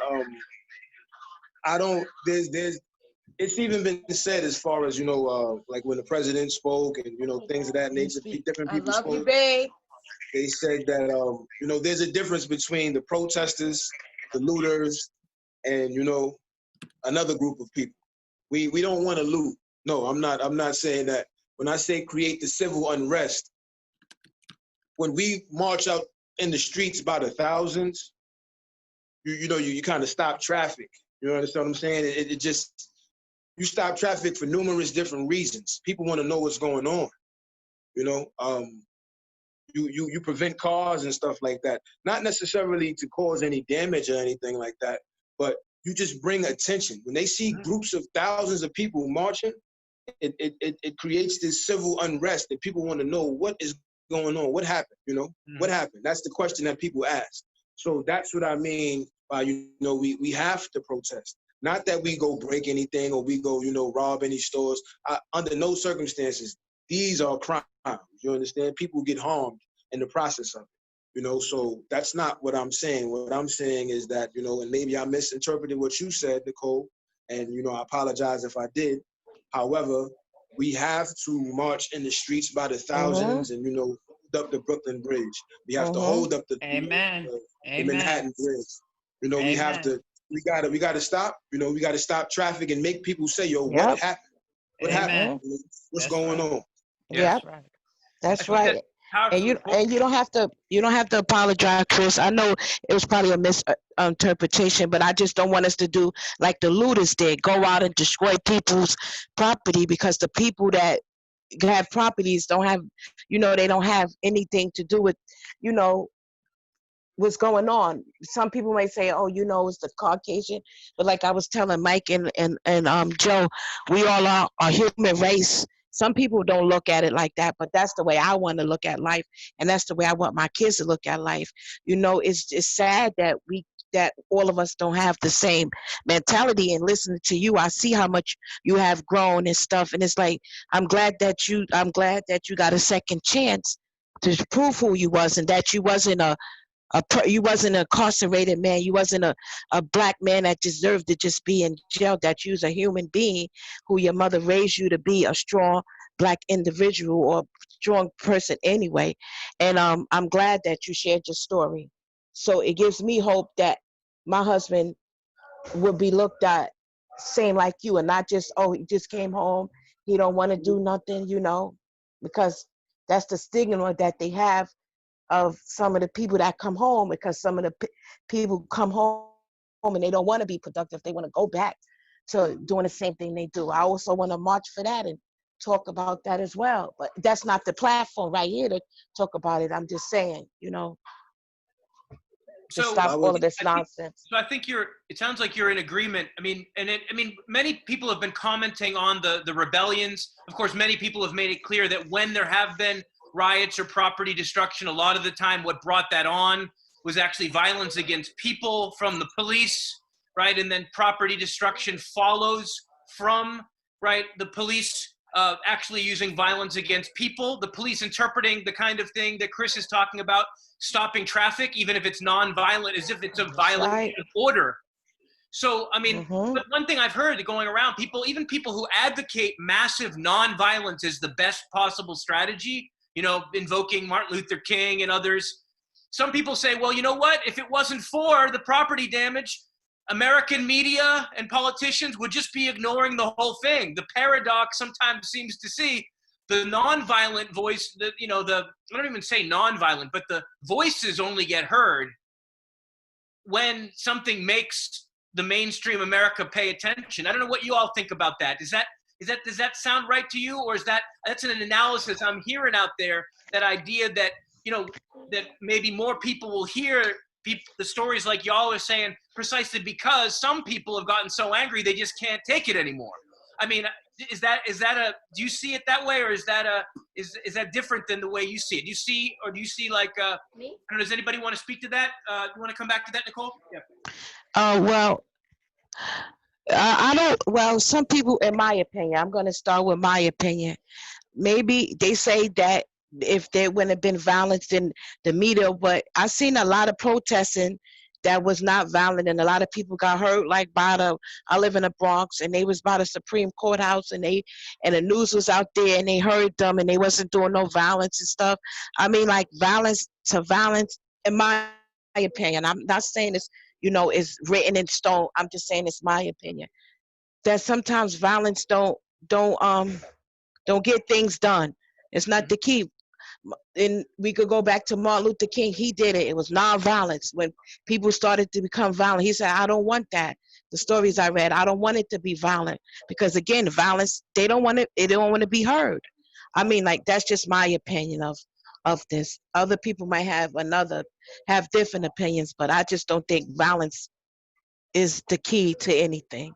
I don't, it's even been said as far as, like when the president spoke and, things of that nature, different people spoke. I love you, babe. They said that, there's a difference between the protesters, the looters, and, another group of people. We don't want to loot. No, I'm not saying that. When I say create the civil unrest, when we march out in the streets by the thousands, you kind of stop traffic. You understand what I'm saying? It just, you stop traffic for numerous different reasons. People want to know what's going on. You prevent cars and stuff like that. Not necessarily to cause any damage or anything like that, but you just bring attention. When they see groups of thousands of people marching, it creates this civil unrest that people want to know what is going on, what happened, what happened? That's the question that people ask. So that's what I mean by, we have to protest. Not that we go break anything or we go, rob any stores. Under no circumstances, these are crimes, you understand? People get harmed in the process of it, so that's not what I'm saying. What I'm saying is that, and maybe I misinterpreted what you said, Nicole, and, I apologize if I did. However, we have to march in the streets by the thousands and, hold up the Brooklyn Bridge. We have to hold up the, the Manhattan Bridge. We have to, we gotta stop, we gotta stop traffic and make people say, yo, what happened? What happened? What's going on? Yeah, that's right. And you don't have to apologize, Chris. I know it was probably a misinterpretation, but I just don't want us to do like the looters did, go out and destroy people's property, because the people that have properties don't have, they don't have anything to do with, what's going on. Some people may say, oh, it's the Caucasian, but like I was telling Mike and Joe, we all are a human race. Some people don't look at it like that, but that's the way I want to look at life, and that's the way I want my kids to look at life. It's sad that that all of us don't have the same mentality. And listening to you, I see how much you have grown and stuff, and it's like I'm glad that you got a second chance to prove who you was, and that you wasn't you wasn't an incarcerated man. You wasn't a black man that deserved to just be in jail. That you was a human being who your mother raised you to be, a strong black individual or strong person anyway. And I'm glad that you shared your story. So it gives me hope that my husband will be looked at same like you, and not just, oh, he just came home, he don't want to do nothing, because that's the stigma that they have of some of the people that come home, because some of the people come home and they don't want to be productive. They want to go back to doing the same thing they do. I also want to march for that and talk about that as well. But that's not the platform right here to talk about it. I'm just saying, to stop all of this nonsense. So I think it sounds like you're in agreement. Many people have been commenting on the rebellions. Of course, many people have made it clear that when there have been riots or property destruction, a lot of the time what brought that on was actually violence against people from the police, right? And then property destruction follows from, right, the police actually using violence against people, the police interpreting the kind of thing that Chris is talking about, stopping traffic, even if it's non-violent, as if it's a violation of order. So, but one thing I've heard going around, even people who advocate massive non-violence as the best possible strategy, invoking Martin Luther King and others. Some people say, well, you know what? If it wasn't for the property damage, American media and politicians would just be ignoring the whole thing. The paradox sometimes seems to see the nonviolent voice, I don't even say nonviolent, but the voices only get heard when something makes the mainstream America pay attention. I don't know what you all think about that. Does that sound right to you? Or that's an analysis I'm hearing out there, that idea that, that maybe more people will hear the stories like y'all are saying, precisely because some people have gotten so angry they just can't take it anymore. I mean, do you see it that way, or is that different than the way you see it? Do you see like, I don't know, does anybody want to speak to that? You want to come back to that, Nicole? Yeah. Well, some people, in my opinion, I'm going to start with my opinion. Maybe they say that if there wouldn't have been violence in the media, but I seen a lot of protesting that was not violent, and a lot of people got hurt. Like I live in the Bronx, and they was by the Supreme Courthouse, and the news was out there, and they heard them, and they wasn't doing no violence and stuff. I mean, like, violence to violence, in my opinion. I'm not saying it's is written in stone. I'm just saying it's my opinion that sometimes violence don't get things done. It's not the key. And we could go back to Martin Luther King. He did it. It was nonviolence. When people started to become violent, he said, I don't want that. The stories I read, I don't want it to be violent, because again, violence, they don't want to be heard. I mean, like, that's just my opinion of this. Other people might have different opinions, but I just don't think violence is the key to anything.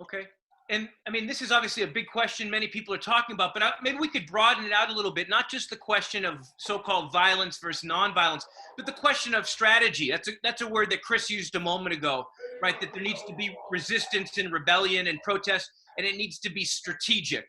Okay. And I mean, this is obviously a big question many people are talking about, but maybe we could broaden it out a little bit, not just the question of so-called violence versus nonviolence, but the question of strategy. That's a word that Chris used a moment ago, right? That there needs to be resistance and rebellion and protest, and it needs to be strategic.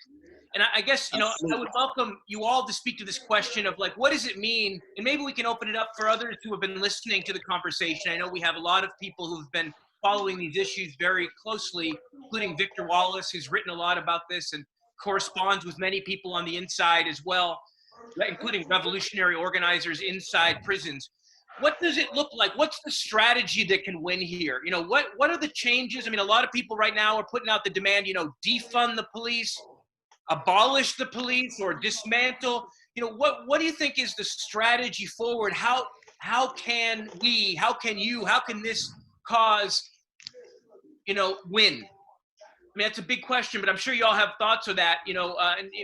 And I guess, I would welcome you all to speak to this question of, like, what does it mean? And maybe we can open it up for others who have been listening to the conversation. I know we have a lot of people who've been following these issues very closely, including Victor Wallace, who's written a lot about this and corresponds with many people on the inside as well, including revolutionary organizers inside prisons. What does it look like? What's the strategy that can win here? What are the changes? I mean, a lot of people right now are putting out the demand, defund the police, abolish the police, or dismantle. What do you think is the strategy forward? How can this cause, win? I mean, that's a big question, but I'm sure you all have thoughts of that, and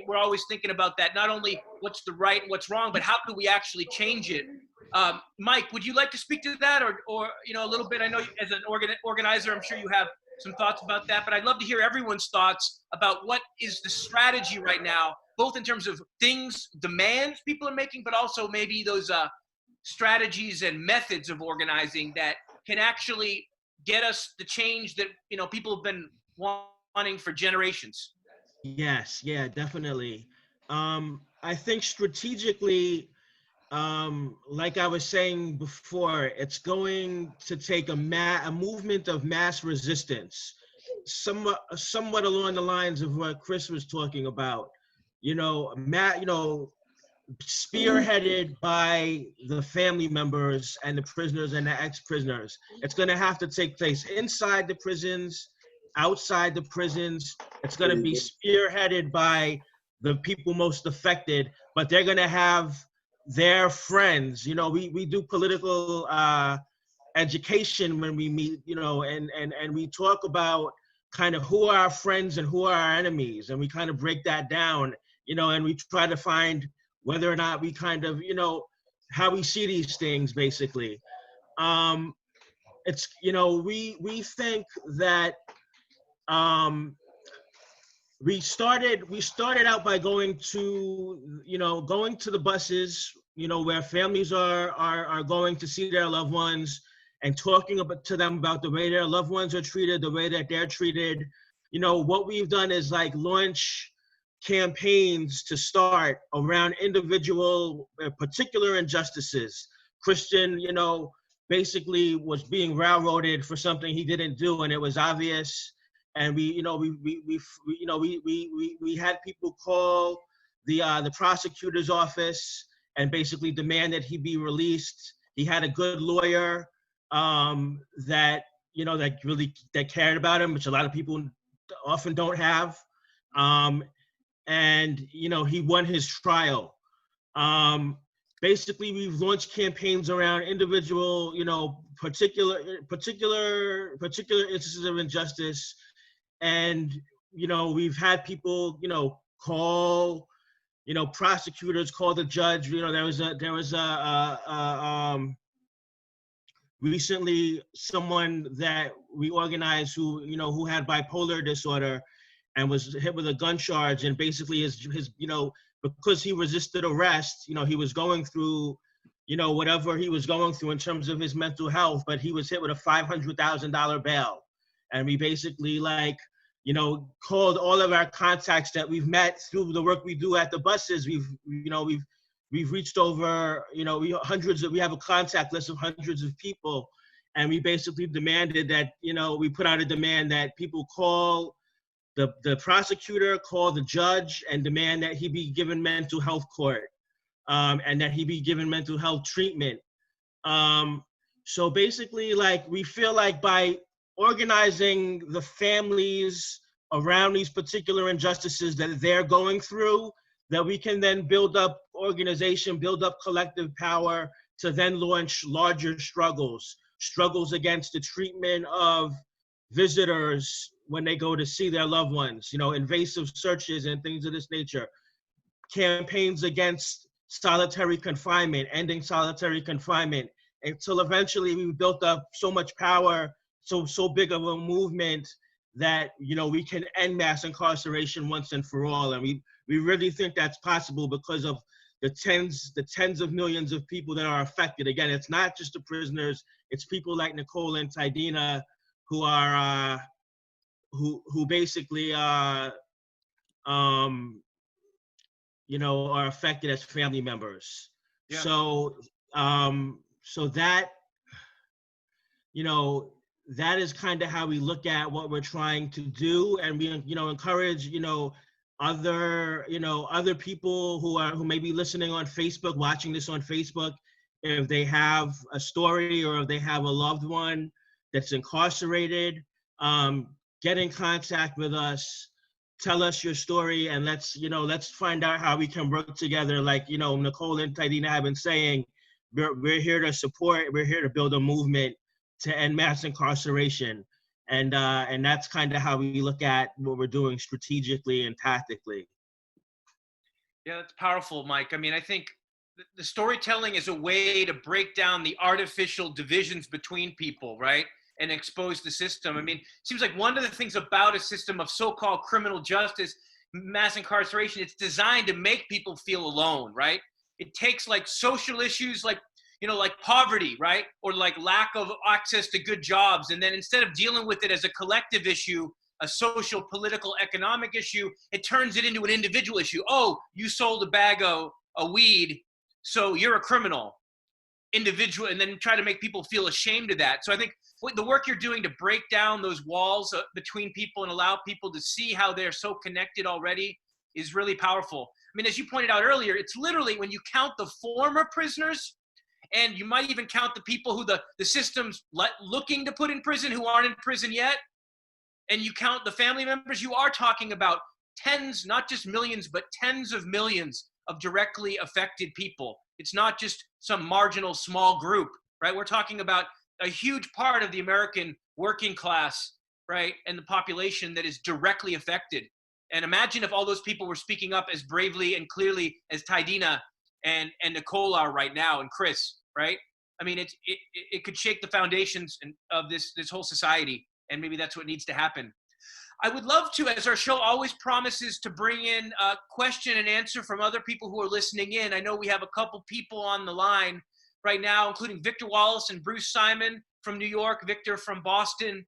we're always thinking about that. Not only what's the right and what's wrong, but how can we actually change it? Mike, would you like to speak to that, or a little bit? I know as an organizer, I'm sure you have some thoughts about that, but I'd love to hear everyone's thoughts about what is the strategy right now, both in terms of demands people are making, but also maybe those strategies and methods of organizing that can actually get us the change that people have been wanting for generations. Yes, yeah, definitely. I think strategically, like I was saying before, it's going to take a movement of mass resistance, somewhat along the lines of what Chris was talking about. Spearheaded by the family members and the prisoners and the ex-prisoners. It's going to have to take place inside the prisons, outside the prisons. It's going to be spearheaded by the people most affected, but they're going to have their friends. We do political education when we meet, and we talk about kind of who are our friends and who are our enemies, and we kind of break that down, and we try to find whether or not we kind of, how we see these things, basically. It's, we think that we started out by going to the buses, where families are going to see their loved ones and talking to them about the way their loved ones are treated, the way that they're treated. What we've done is like launch campaigns to start around individual particular injustices. Christian, basically was being railroaded for something he didn't do, and it was obvious. And we had people call the prosecutor's office and basically demand that he be released. He had a good lawyer that you know, that cared about him, which a lot of people often don't have. And, you know, he won his trial. Basically, we've launched campaigns around individual, you know, particular instances of injustice. And, you know, we've had people, you know, call, you know, prosecutors, call the judge. You know, there was recently someone that we organized who, you know, who had bipolar disorder and was hit with a gun charge, and basically his you know, because he resisted arrest, you know, he was going through, you know, whatever he was going through in terms of his mental health, but he was hit with a $500,000 bail. And we basically, like, you know, called all of our contacts that we've met through the work we do at the buses. We've reached over, you know, we have a contact list of hundreds of people. And we basically demanded that, you know, we put out a demand that people call the prosecutor, call the judge, and demand that he be given mental health court, and that he be given mental health treatment. So basically, like, we feel like by organizing the families around these particular injustices that they're going through, that we can then build up organization, build up collective power to then launch larger struggles against the treatment of visitors when they go to see their loved ones, you know, invasive searches and things of this nature, campaigns against solitary confinement, ending solitary confinement, until eventually we built up so much power, so big of a movement that, you know, we can end mass incarceration once and for all. And we really think that's possible because of the tens of millions of people that are affected. Again, it's not just the prisoners, it's people like Nicole and Tydina who are who basically you know, are affected as family members. Yeah. So so that, you know, that is kind of how we look at what we're trying to do. And we, you know, encourage, you know, other people who may be listening on Facebook, watching this on Facebook, if they have a story or if they have a loved one that's incarcerated, get in contact with us, tell us your story, and let's find out how we can work together. Like, you know, Nicole and Tydina have been saying, we're here to support, we're here to build a movement to end mass incarceration. And that's kind of how we look at what we're doing strategically and tactically. Yeah, that's powerful, Mike. I mean, I think the storytelling is a way to break down the artificial divisions between people, right? And expose the system. I mean, it seems like one of the things about a system of so-called criminal justice, mass incarceration, it's designed to make people feel alone, right? It takes like social issues like, you know, like poverty, right? Or like lack of access to good jobs. And then instead of dealing with it as a collective issue, a social, political, economic issue, it turns it into an individual issue. Oh, you sold a bag of weed, so you're a criminal. Individual, and then try to make people feel ashamed of that. So I think the work you're doing to break down those walls between people and allow people to see how they're so connected already is really powerful. I mean, as you pointed out earlier, it's literally when you count the former prisoners, and you might even count the people who the system's looking to put in prison who aren't in prison yet, and you count the family members, you are talking about tens, not just millions, but tens of millions of directly affected people. It's not just some marginal small group, right? We're talking about a huge part of the American working class, right? And the population that is directly affected. And imagine if all those people were speaking up as bravely and clearly as Tydina and Nicole are right now, and Chris, right? I mean, it could shake the foundations of this whole society, and maybe that's what needs to happen. I would love to, as our show always promises, to bring in a question and answer from other people who are listening in. I know we have a couple people on the line right now, including Victor Wallace and Bruce Simon from New York, Victor from Boston,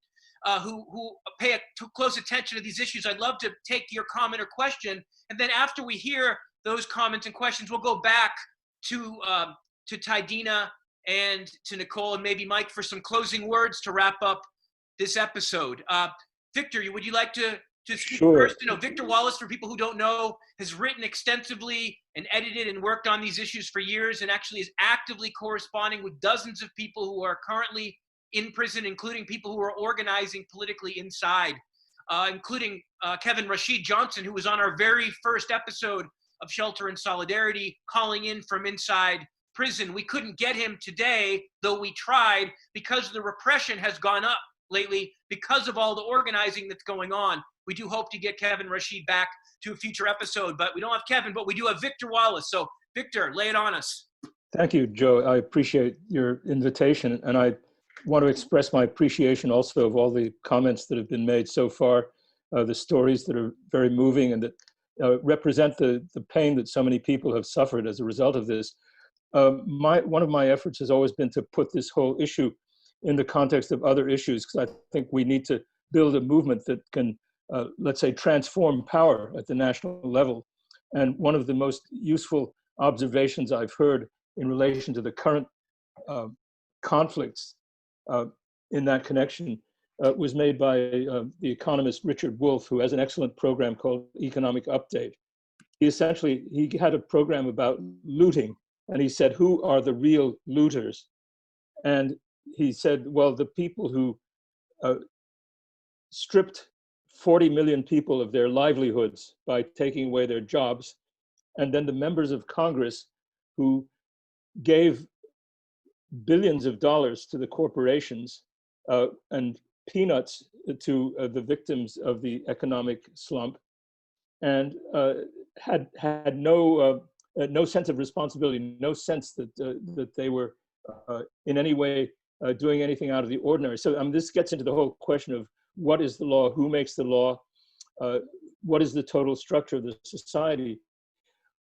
who pay close attention to these issues. I'd love to take your comment or question, and then after we hear those comments and questions, we'll go back to Tydina and to Nicole and maybe Mike for some closing words to wrap up this episode. Victor, would you like to speak first? You know, Victor Wallace, for people who don't know, has written extensively and edited and worked on these issues for years, and actually is actively corresponding with dozens of people who are currently in prison, including people who are organizing politically inside, including Kevin Rashid Johnson, who was on our very first episode of Shelter in Solidarity, calling in from inside prison. We couldn't get him today, though we tried, because the repression has gone up lately because of all the organizing that's going on. We do hope to get Kevin Rashid back to a future episode, but we don't have Kevin, but we do have Victor Wallace. So Victor, lay it on us. Thank you, Joe. I appreciate your invitation, and I want to express my appreciation also of all the comments that have been made so far, the stories that are very moving and that represent the pain that so many people have suffered as a result of this. One of my efforts has always been to put this whole issue in the context of other issues, because I think we need to build a movement that can, let's say, transform power at the national level. And one of the most useful observations I've heard in relation to the current conflicts in that connection was made by the economist Richard Wolff, who has an excellent program called Economic Update. He had a program about looting, and he said, who are the real looters? And he said, well, the people who stripped 40 million people of their livelihoods by taking away their jobs, and then the members of Congress who gave billions of dollars to the corporations and peanuts to the victims of the economic slump, and had no sense of responsibility, no sense that they were in any way doing anything out of the ordinary. So this gets into the whole question of what is the law, who makes the law, what is the total structure of the society.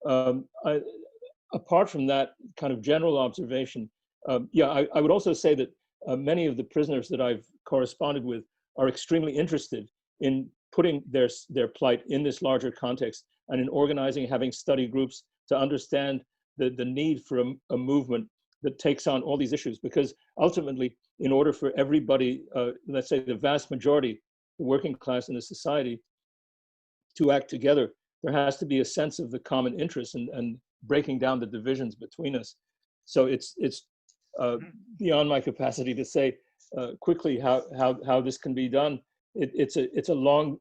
Apart from that kind of general observation, I would also say that many of the prisoners that I've corresponded with are extremely interested in putting their plight in this larger context and in organizing, having study groups to understand the need for a movement that takes on all these issues. Because ultimately, in order for everybody, let's say the vast majority, the working class in the society, to act together, there has to be a sense of the common interest and breaking down the divisions between us. So it's beyond my capacity to say quickly how this can be done. It's a long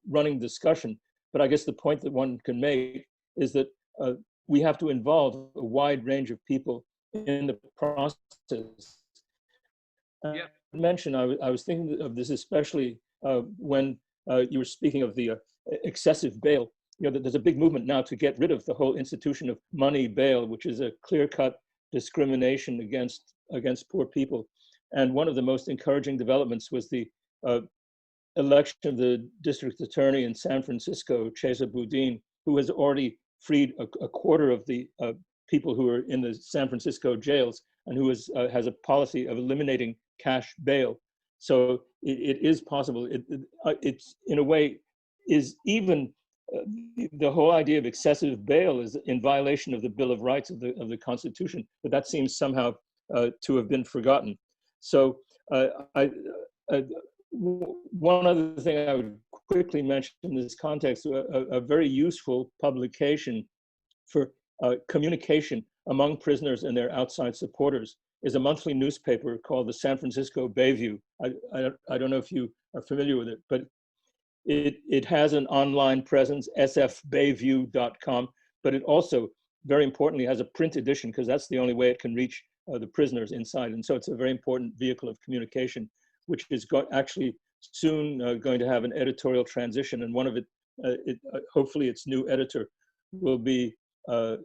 running discussion, but I guess the point that one can make is that we have to involve a wide range of people in the process. Yep. I was thinking of this especially when you were speaking of the excessive bail. You know, there's a big movement now to get rid of the whole institution of money bail, which is a clear-cut discrimination against poor people. And one of the most encouraging developments was the election of the district attorney in San Francisco, Chesa Boudin, who has already freed a quarter of the people who are in the San Francisco jails, and who has a policy of eliminating cash bail. So it is possible. It's in a way is even the whole idea of excessive bail is in violation of the Bill of Rights of the Constitution, but that seems somehow to have been forgotten. So one other thing I would quickly mention in this context, a very useful publication for communication among prisoners and their outside supporters is a monthly newspaper called the San Francisco Bayview. I don't know if you are familiar with it, but it has an online presence, sfbayview.com, but it also, very importantly, has a print edition, because that's the only way it can reach the prisoners inside. And so it's a very important vehicle of communication, which is actually soon going to have an editorial transition. And one of hopefully its new editor will be a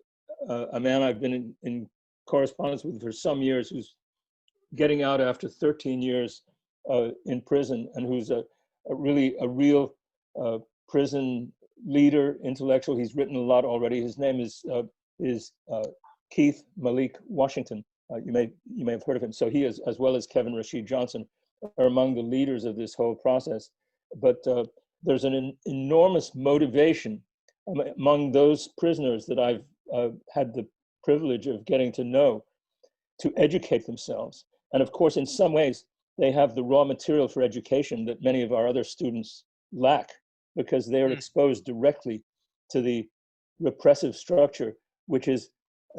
man I've been in correspondence with for some years, who's getting out after 13 years in prison, and who's a real prison leader, intellectual. He's written a lot already. His name is Keith Malik Washington. You may have heard of him. So he is, as well as Kevin Rashid Johnson, are among the leaders of this whole process. But there's an enormous motivation among those prisoners that I've had the privilege of getting to know to educate themselves. And of course, in some ways, they have the raw material for education that many of our other students lack, because they're exposed directly to the repressive structure, which is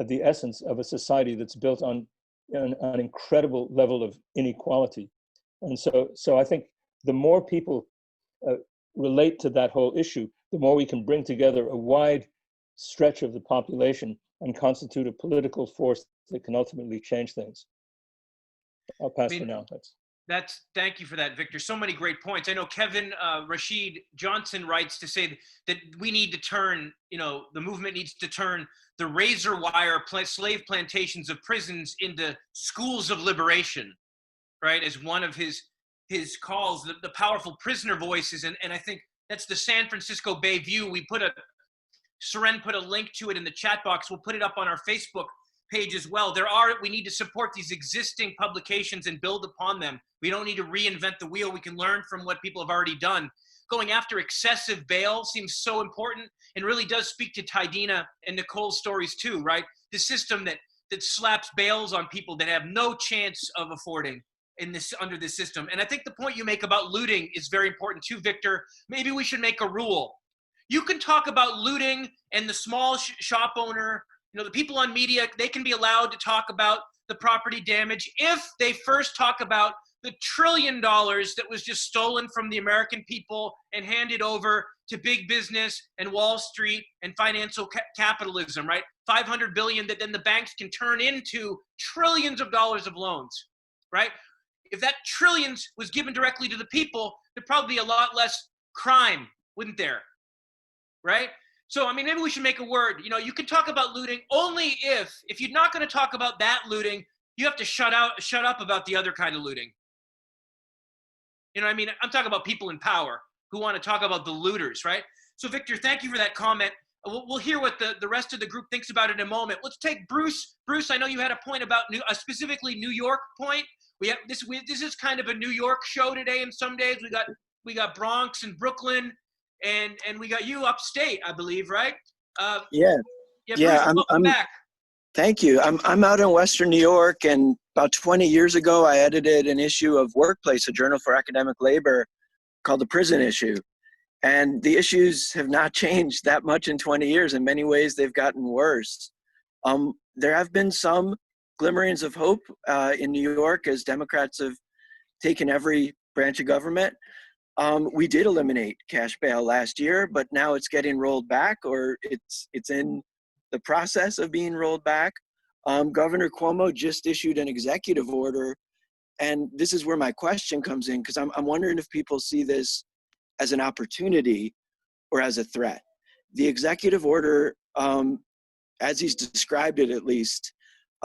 the essence of a society that's built on an incredible level of inequality. And so I think the more people relate to that whole issue, the more we can bring together a wide stretch of the population and constitute a political force that can ultimately change things. I'll pass for now. Thank you for that, Victor. So many great points. I know Kevin Rashid Johnson writes to say that we need to turn, the movement needs to turn the razor wire slave plantations of prisons into schools of liberation, right? As one of his calls, the powerful prisoner voices. And I think that's the San Francisco Bay View. Seren put a link to it in the chat box. We'll put it up on our Facebook page as well. We need to support these existing publications and build upon them. We don't need to reinvent the wheel. We can learn from what people have already done. Going after excessive bail seems so important and really does speak to Tydina and Nicole's stories too, right? The system that slaps bails on people that have no chance of affording under this system. And I think the point you make about looting is very important too, Victor. Maybe we should make a rule. You can talk about looting and the small shop owner, the people on media, they can be allowed to talk about the property damage if they first talk about the $1 trillion that was just stolen from the American people and handed over to big business and Wall Street and financial capitalism, right? 500 billion that then the banks can turn into trillions of dollars of loans, right? If that trillions was given directly to the people, there'd probably be a lot less crime, wouldn't there? Right? So, maybe we should make a word. You can talk about looting only if you're not going to talk about that looting, you have to shut up about the other kind of looting. I'm talking about people in power who want to talk about the looters, right? So, Victor, thank you for that comment. We'll hear what the rest of the group thinks about it in a moment. Let's take Bruce. Bruce, I know you had a point about specifically New York point. This is kind of a New York show today. And some days we got Bronx and Brooklyn. And we got you upstate, I believe, right? Yeah. Bruce, welcome back. Thank you. I'm out in Western New York, and about 20 years ago, I edited an issue of Workplace, a journal for academic labor, called The Prison Issue. And the issues have not changed that much in 20 years. In many ways, they've gotten worse. There have been some glimmerings of hope in New York as Democrats have taken every branch of government. We did eliminate cash bail last year, but now it's getting rolled back, or it's in the process of being rolled back. Governor Cuomo just issued an executive order, and this is where my question comes in, because I'm wondering if people see this as an opportunity or as a threat. The executive order, as he's described it at least,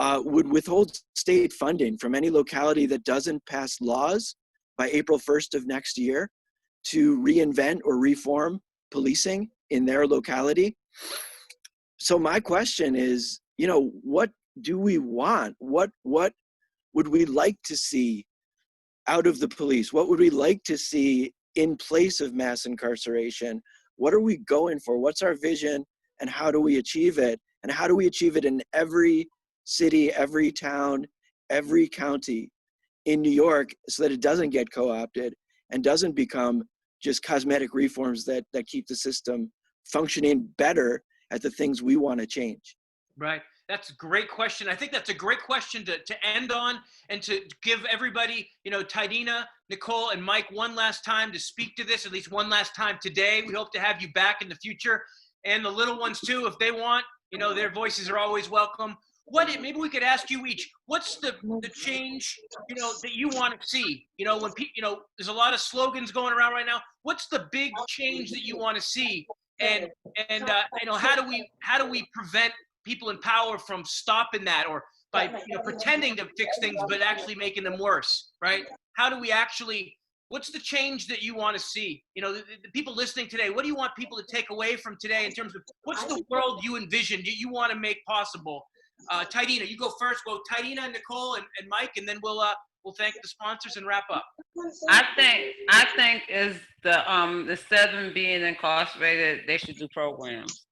would withhold state funding from any locality that doesn't pass laws by April 1st of next year to reinvent or reform policing in their locality. So my question is, what do we want? What would we like to see out of the police? What would we like to see in place of mass incarceration? What are we going for? What's our vision, and how do we achieve it? And how do we achieve it in every city, every town, every county in New York so that it doesn't get co-opted and doesn't become just cosmetic reforms that keep the system functioning better at the things we want to change? Right. That's a great question. I think that's a great question to end on, and to give everybody, Tydina, Nicole, and Mike one last time to speak to this, at least one last time today. We hope to have you back in the future, and the little ones too, if they want, their voices are always welcome. Maybe we could ask you each, what's the change, that you want to see? When there's a lot of slogans going around right now. What's the big change that you want to see? And how do we prevent people in power from stopping that, or by pretending to fix things but actually making them worse, right? How do we actually? What's the change that you want to see? The people listening today, what do you want people to take away from today in terms of what's the world you envision, you want to make possible? Tydina, you go first. Go Tydina, Nicole, and Mike, and then we'll thank the sponsors and wrap up. I think is the 7 being incarcerated, they should do programs.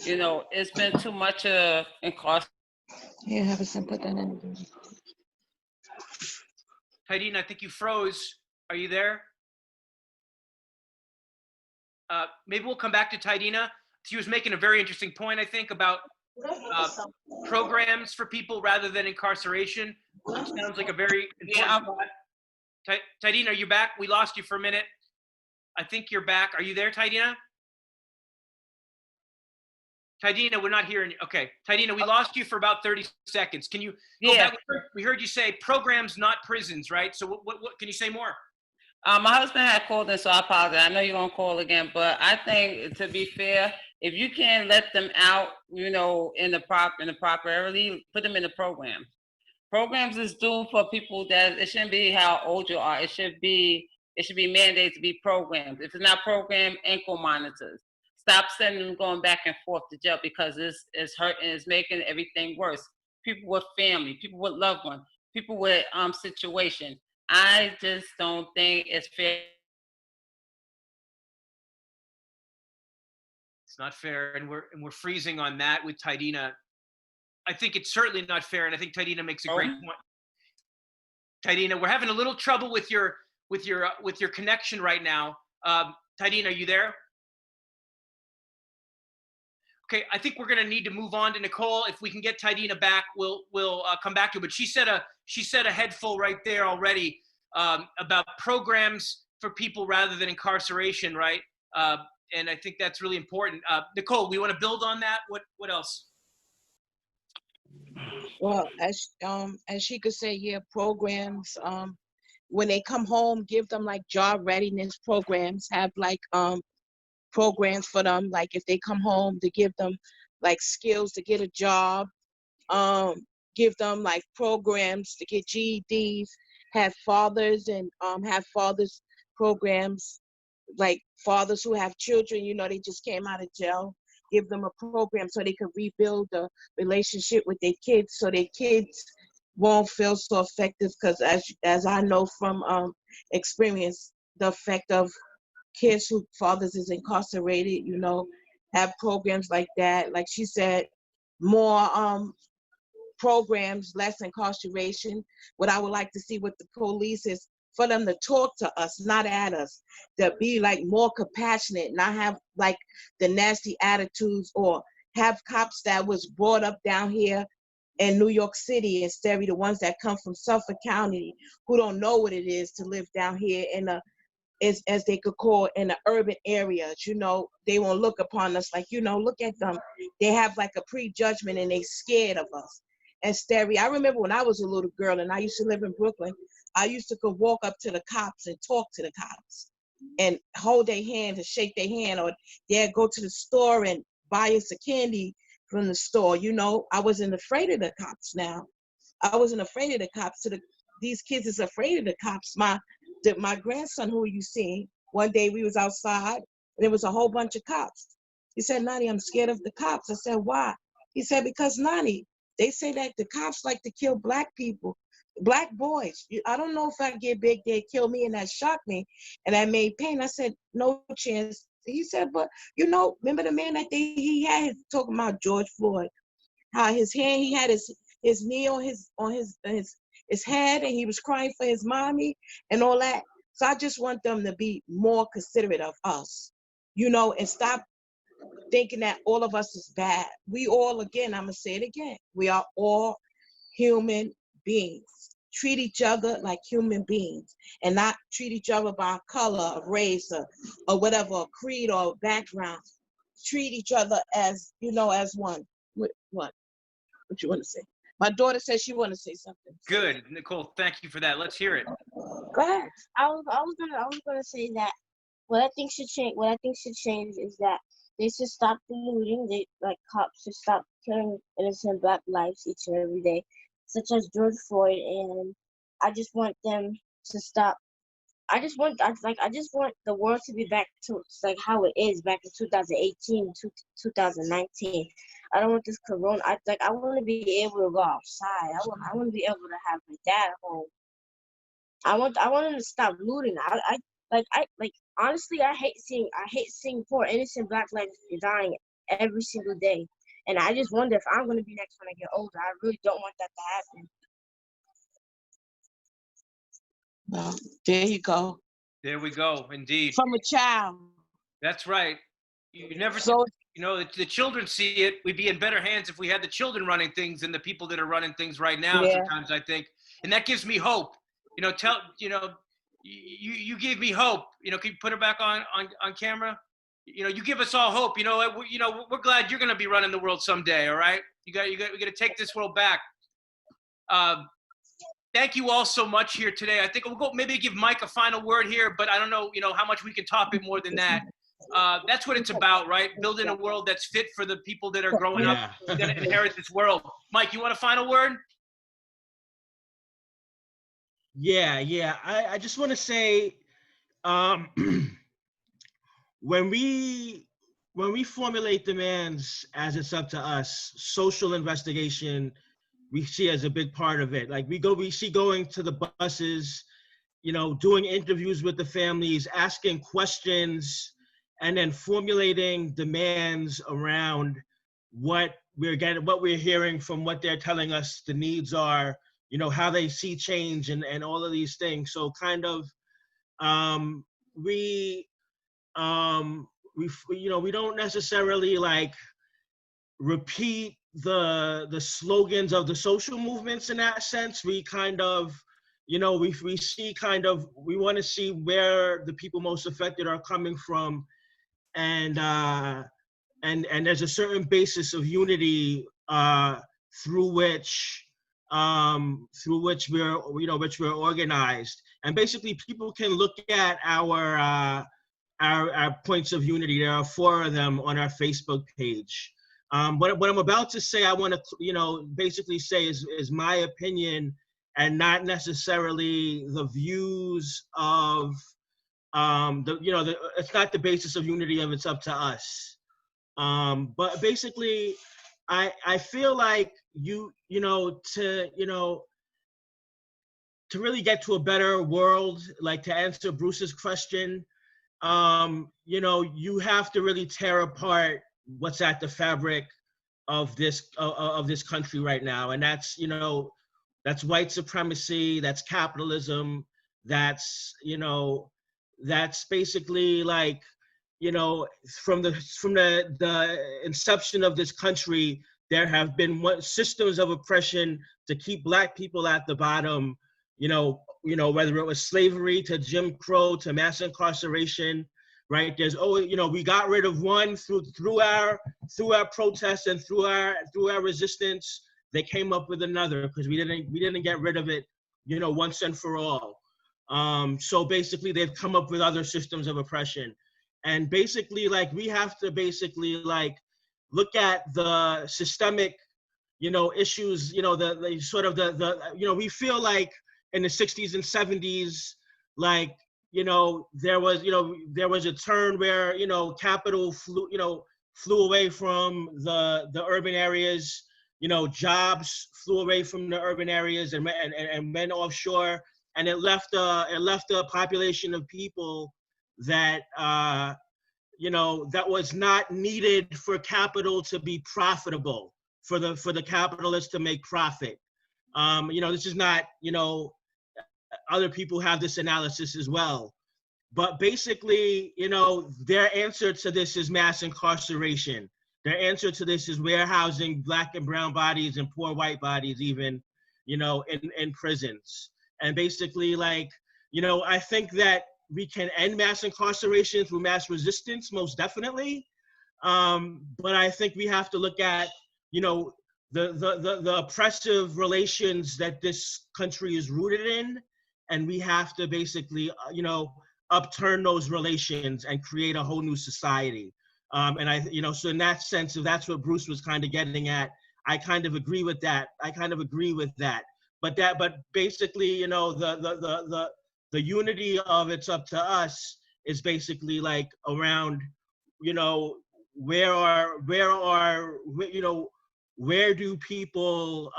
It's been too much incarceration. Yeah, have a simple done. Tydina, I think you froze. Are you there? Maybe we'll come back to Tydina. She was making a very interesting point, I think, about programs for people rather than incarceration, which sounds like a very important thought. Tydina, are you back? We lost you for a minute. I think you're back. Are you there, Tydina? Tydina, we're not hearing you. Okay, Tydina, we lost you for about 30 seconds. Can you go back? We heard you say programs, not prisons, right? So what can you say more? My husband had called in, so I apologize. I know you're gonna call again, but I think, to be fair, if you can't let them out, in the proper area, put them in the program. Programs is due for people that it shouldn't be how old you are. It should be mandated to be programmed. If it's not programmed, ankle monitors. Stop sending them going back and forth to jail because it's hurting, it's making everything worse. People with family, people with loved ones, people with situation. I just don't think it's fair. It's not fair, and we're freezing on that with Tydina. I think it's certainly not fair, and I think Tydina makes a great point. Tydina, we're having a little trouble with your connection right now. Tydina, are you there? Okay, I think we're going to need to move on to Nicole. If we can get Tydina back, we'll come back to her. But she said a head full right there already about programs for people rather than incarceration, right? And I think that's really important. Nicole, we want to build on that. What else? Well, as she could say, yeah, programs. When they come home, give them like job readiness programs. Have like programs for them, like if they come home, to give them like skills to get a job. Give them like programs to get GEDs. Have fathers and have fathers programs, like fathers who have children. They just came out of jail. Give them a program so they can rebuild the relationship with their kids, so their kids won't feel so effective. Because as I know from experience, the effect of kids whose fathers is incarcerated, have programs like that. Like she said, more programs, less incarceration. What I would like to see with the police is for them to talk to us, not at us, to be like more compassionate, not have like the nasty attitudes, or have cops that was brought up down here in New York City instead of the ones that come from Suffolk County who don't know what it is to live down here in a, as they could call, in the urban areas. They won't look upon us like, look at them. They have like a prejudgment and they scared of us. And I remember when I was a little girl and I used to live in Brooklyn, I used to go walk up to the cops and talk to the cops and hold their hand and shake their hand, or they'd go to the store and buy us a candy from the store. I wasn't afraid of the cops now. I wasn't afraid of the cops. These kids is afraid of the cops. My grandson, who you see, one day we was outside and there was a whole bunch of cops. He said, "Nani, I'm scared of the cops." I said, "Why?" He said, "Because, Nani, they say that the cops like to kill black people, black boys. I don't know if I get big, they'd kill me," and that shocked me and that made pain. I said, "No chance." He said, "But remember the man that he had talking about George Floyd, how his hand, he had his knee on his head and he was crying for his mommy and all that." So I just want them to be more considerate of us, and stop thinking that all of us is bad. We all, again, I'm gonna say it again, we are all human beings. Treat each other like human beings and not treat each other by color, race, or whatever, or creed or background. Treat each other as, as one. What you want to say? My daughter says she want to say something. Good, Nicole. Thank you for that. Let's hear it. Go ahead. I was gonna say that what I think should change is that they should stop the looting. Cops should stop killing innocent black lives each and every day, such as George Floyd. And I just want them to stop. I just want the world to be back to like how it is back in 2018, 2019. I don't want this corona. I want to be able to go outside. I want to be able to have my dad home. I want them to stop looting. Honestly, I hate seeing poor innocent black lives dying every single day. And I just wonder if I'm gonna be next when I get older. I really don't want that to happen. Well, there you go. There we go, indeed. From a child. That's right. You never So, the children see it. We'd be in better hands if we had the children running things than the people that are running things right now. Yeah. Sometimes I think, and that gives me hope. You gave me hope. Can you put her back on camera? You give us all hope. We're glad you're going to be running the world someday. All right, we got to take this world back. Thank you all so much here today. I think we'll go maybe give Mike a final word here, but I don't know, how much we can top it more than that. That's what it's about, right? Building a world that's fit for the people that are growing up, going to inherit this world. Mike, you want a final word? Yeah. I just want to say, when we formulate demands as it's up to us, social investigation, we see as a big part of it. Like we see going to the buses, doing interviews with the families, asking questions, and then formulating demands around what we're hearing from what they're telling us the needs are, how they see change and all of these things. So kind of, we don't necessarily like repeat the slogans of the social movements in that sense. We kind of, we want to see where the people most affected are coming from, and there's a certain basis of unity through which we're organized, and basically people can look at our points of unity. There are 4 of them on our Facebook page. What I'm about to say, I want to, basically say is my opinion, and not necessarily the views of, it's not the basis of unity of it's up to us. But basically, I feel like to really get to a better world, like to answer Bruce's question, you have to really tear apart what's at the fabric of this country right now, and that's white supremacy, that's capitalism, that's basically like from the inception of this country, there have been systems of oppression to keep Black people at the bottom. Whether it was slavery to Jim Crow to mass incarceration, right? There's always, we got rid of one through our protests and through our resistance. They came up with another because we didn't get rid of it, once and for all. So basically, they've come up with other systems of oppression, and basically, like we have to basically like look at the systemic, issues. The sort of the we feel like in the 60s and 70s, like there was a turn where capital flew away from the urban areas. Jobs flew away from the urban areas and went offshore, and it left a population of people that that was not needed for capital to be profitable, for the capitalists to make profit. This is not, other people have this analysis as well. But basically, their answer to this is mass incarceration. Their answer to this is warehousing Black and brown bodies and poor white bodies even, in prisons. And basically, like, I think that we can end mass incarceration through mass resistance, most definitely. But I think we have to look at, the oppressive relations that this country is rooted in, and we have to basically, upturn those relations and create a whole new society. And I, so in that sense, if that's what Bruce was kind of getting at, I kind of agree with that. But basically, the unity of it's up to us is basically like around, where do people,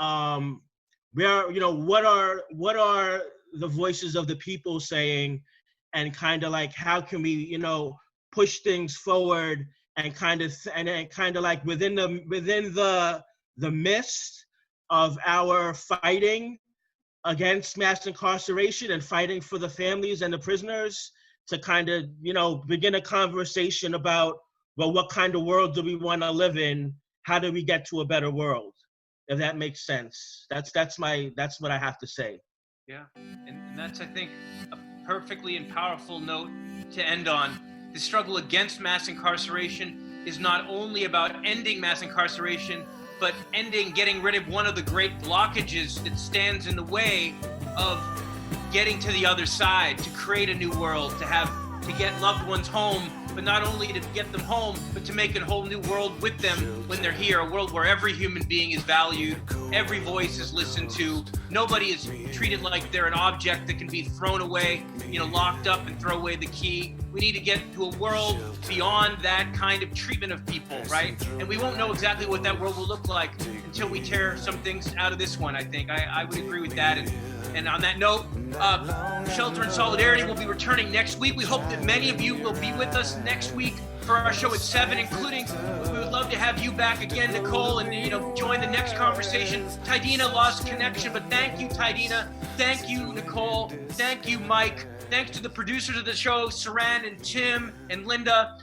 what are the voices of the people saying, and kind of like how can we, push things forward and kind of like within the mist of our fighting against mass incarceration and fighting for the families and the prisoners, to kind of, begin a conversation about well, what kind of world do we want to live in? How do we get to a better world? If that makes sense. That's what I have to say. Yeah, and that's, I think, a perfectly and powerful note to end on. The struggle against mass incarceration is not only about ending mass incarceration, but getting rid of one of the great blockages that stands in the way of getting to the other side, to create a new world, to get loved ones home, but not only to get them home, but to make a whole new world with them when they're here, a world where every human being is valued, every voice is listened to, nobody is treated like they're an object that can be thrown away, locked up and throw away the key. We need to get to a world beyond that kind of treatment of people, right? And we won't know exactly what that world will look like until we tear some things out of this one, I think. I would agree with that. And on that note, Shelter in Solidarity will be returning next week. We hope that many of you will be with us next week for our show at 7, including, we would love to have you back again, Nicole, and join the next conversation. Tydina lost connection, but thank you, Tydina. Thank you, Nicole. Thank you, Mike. Thanks to the producers of the show, Saran and Tim and Linda.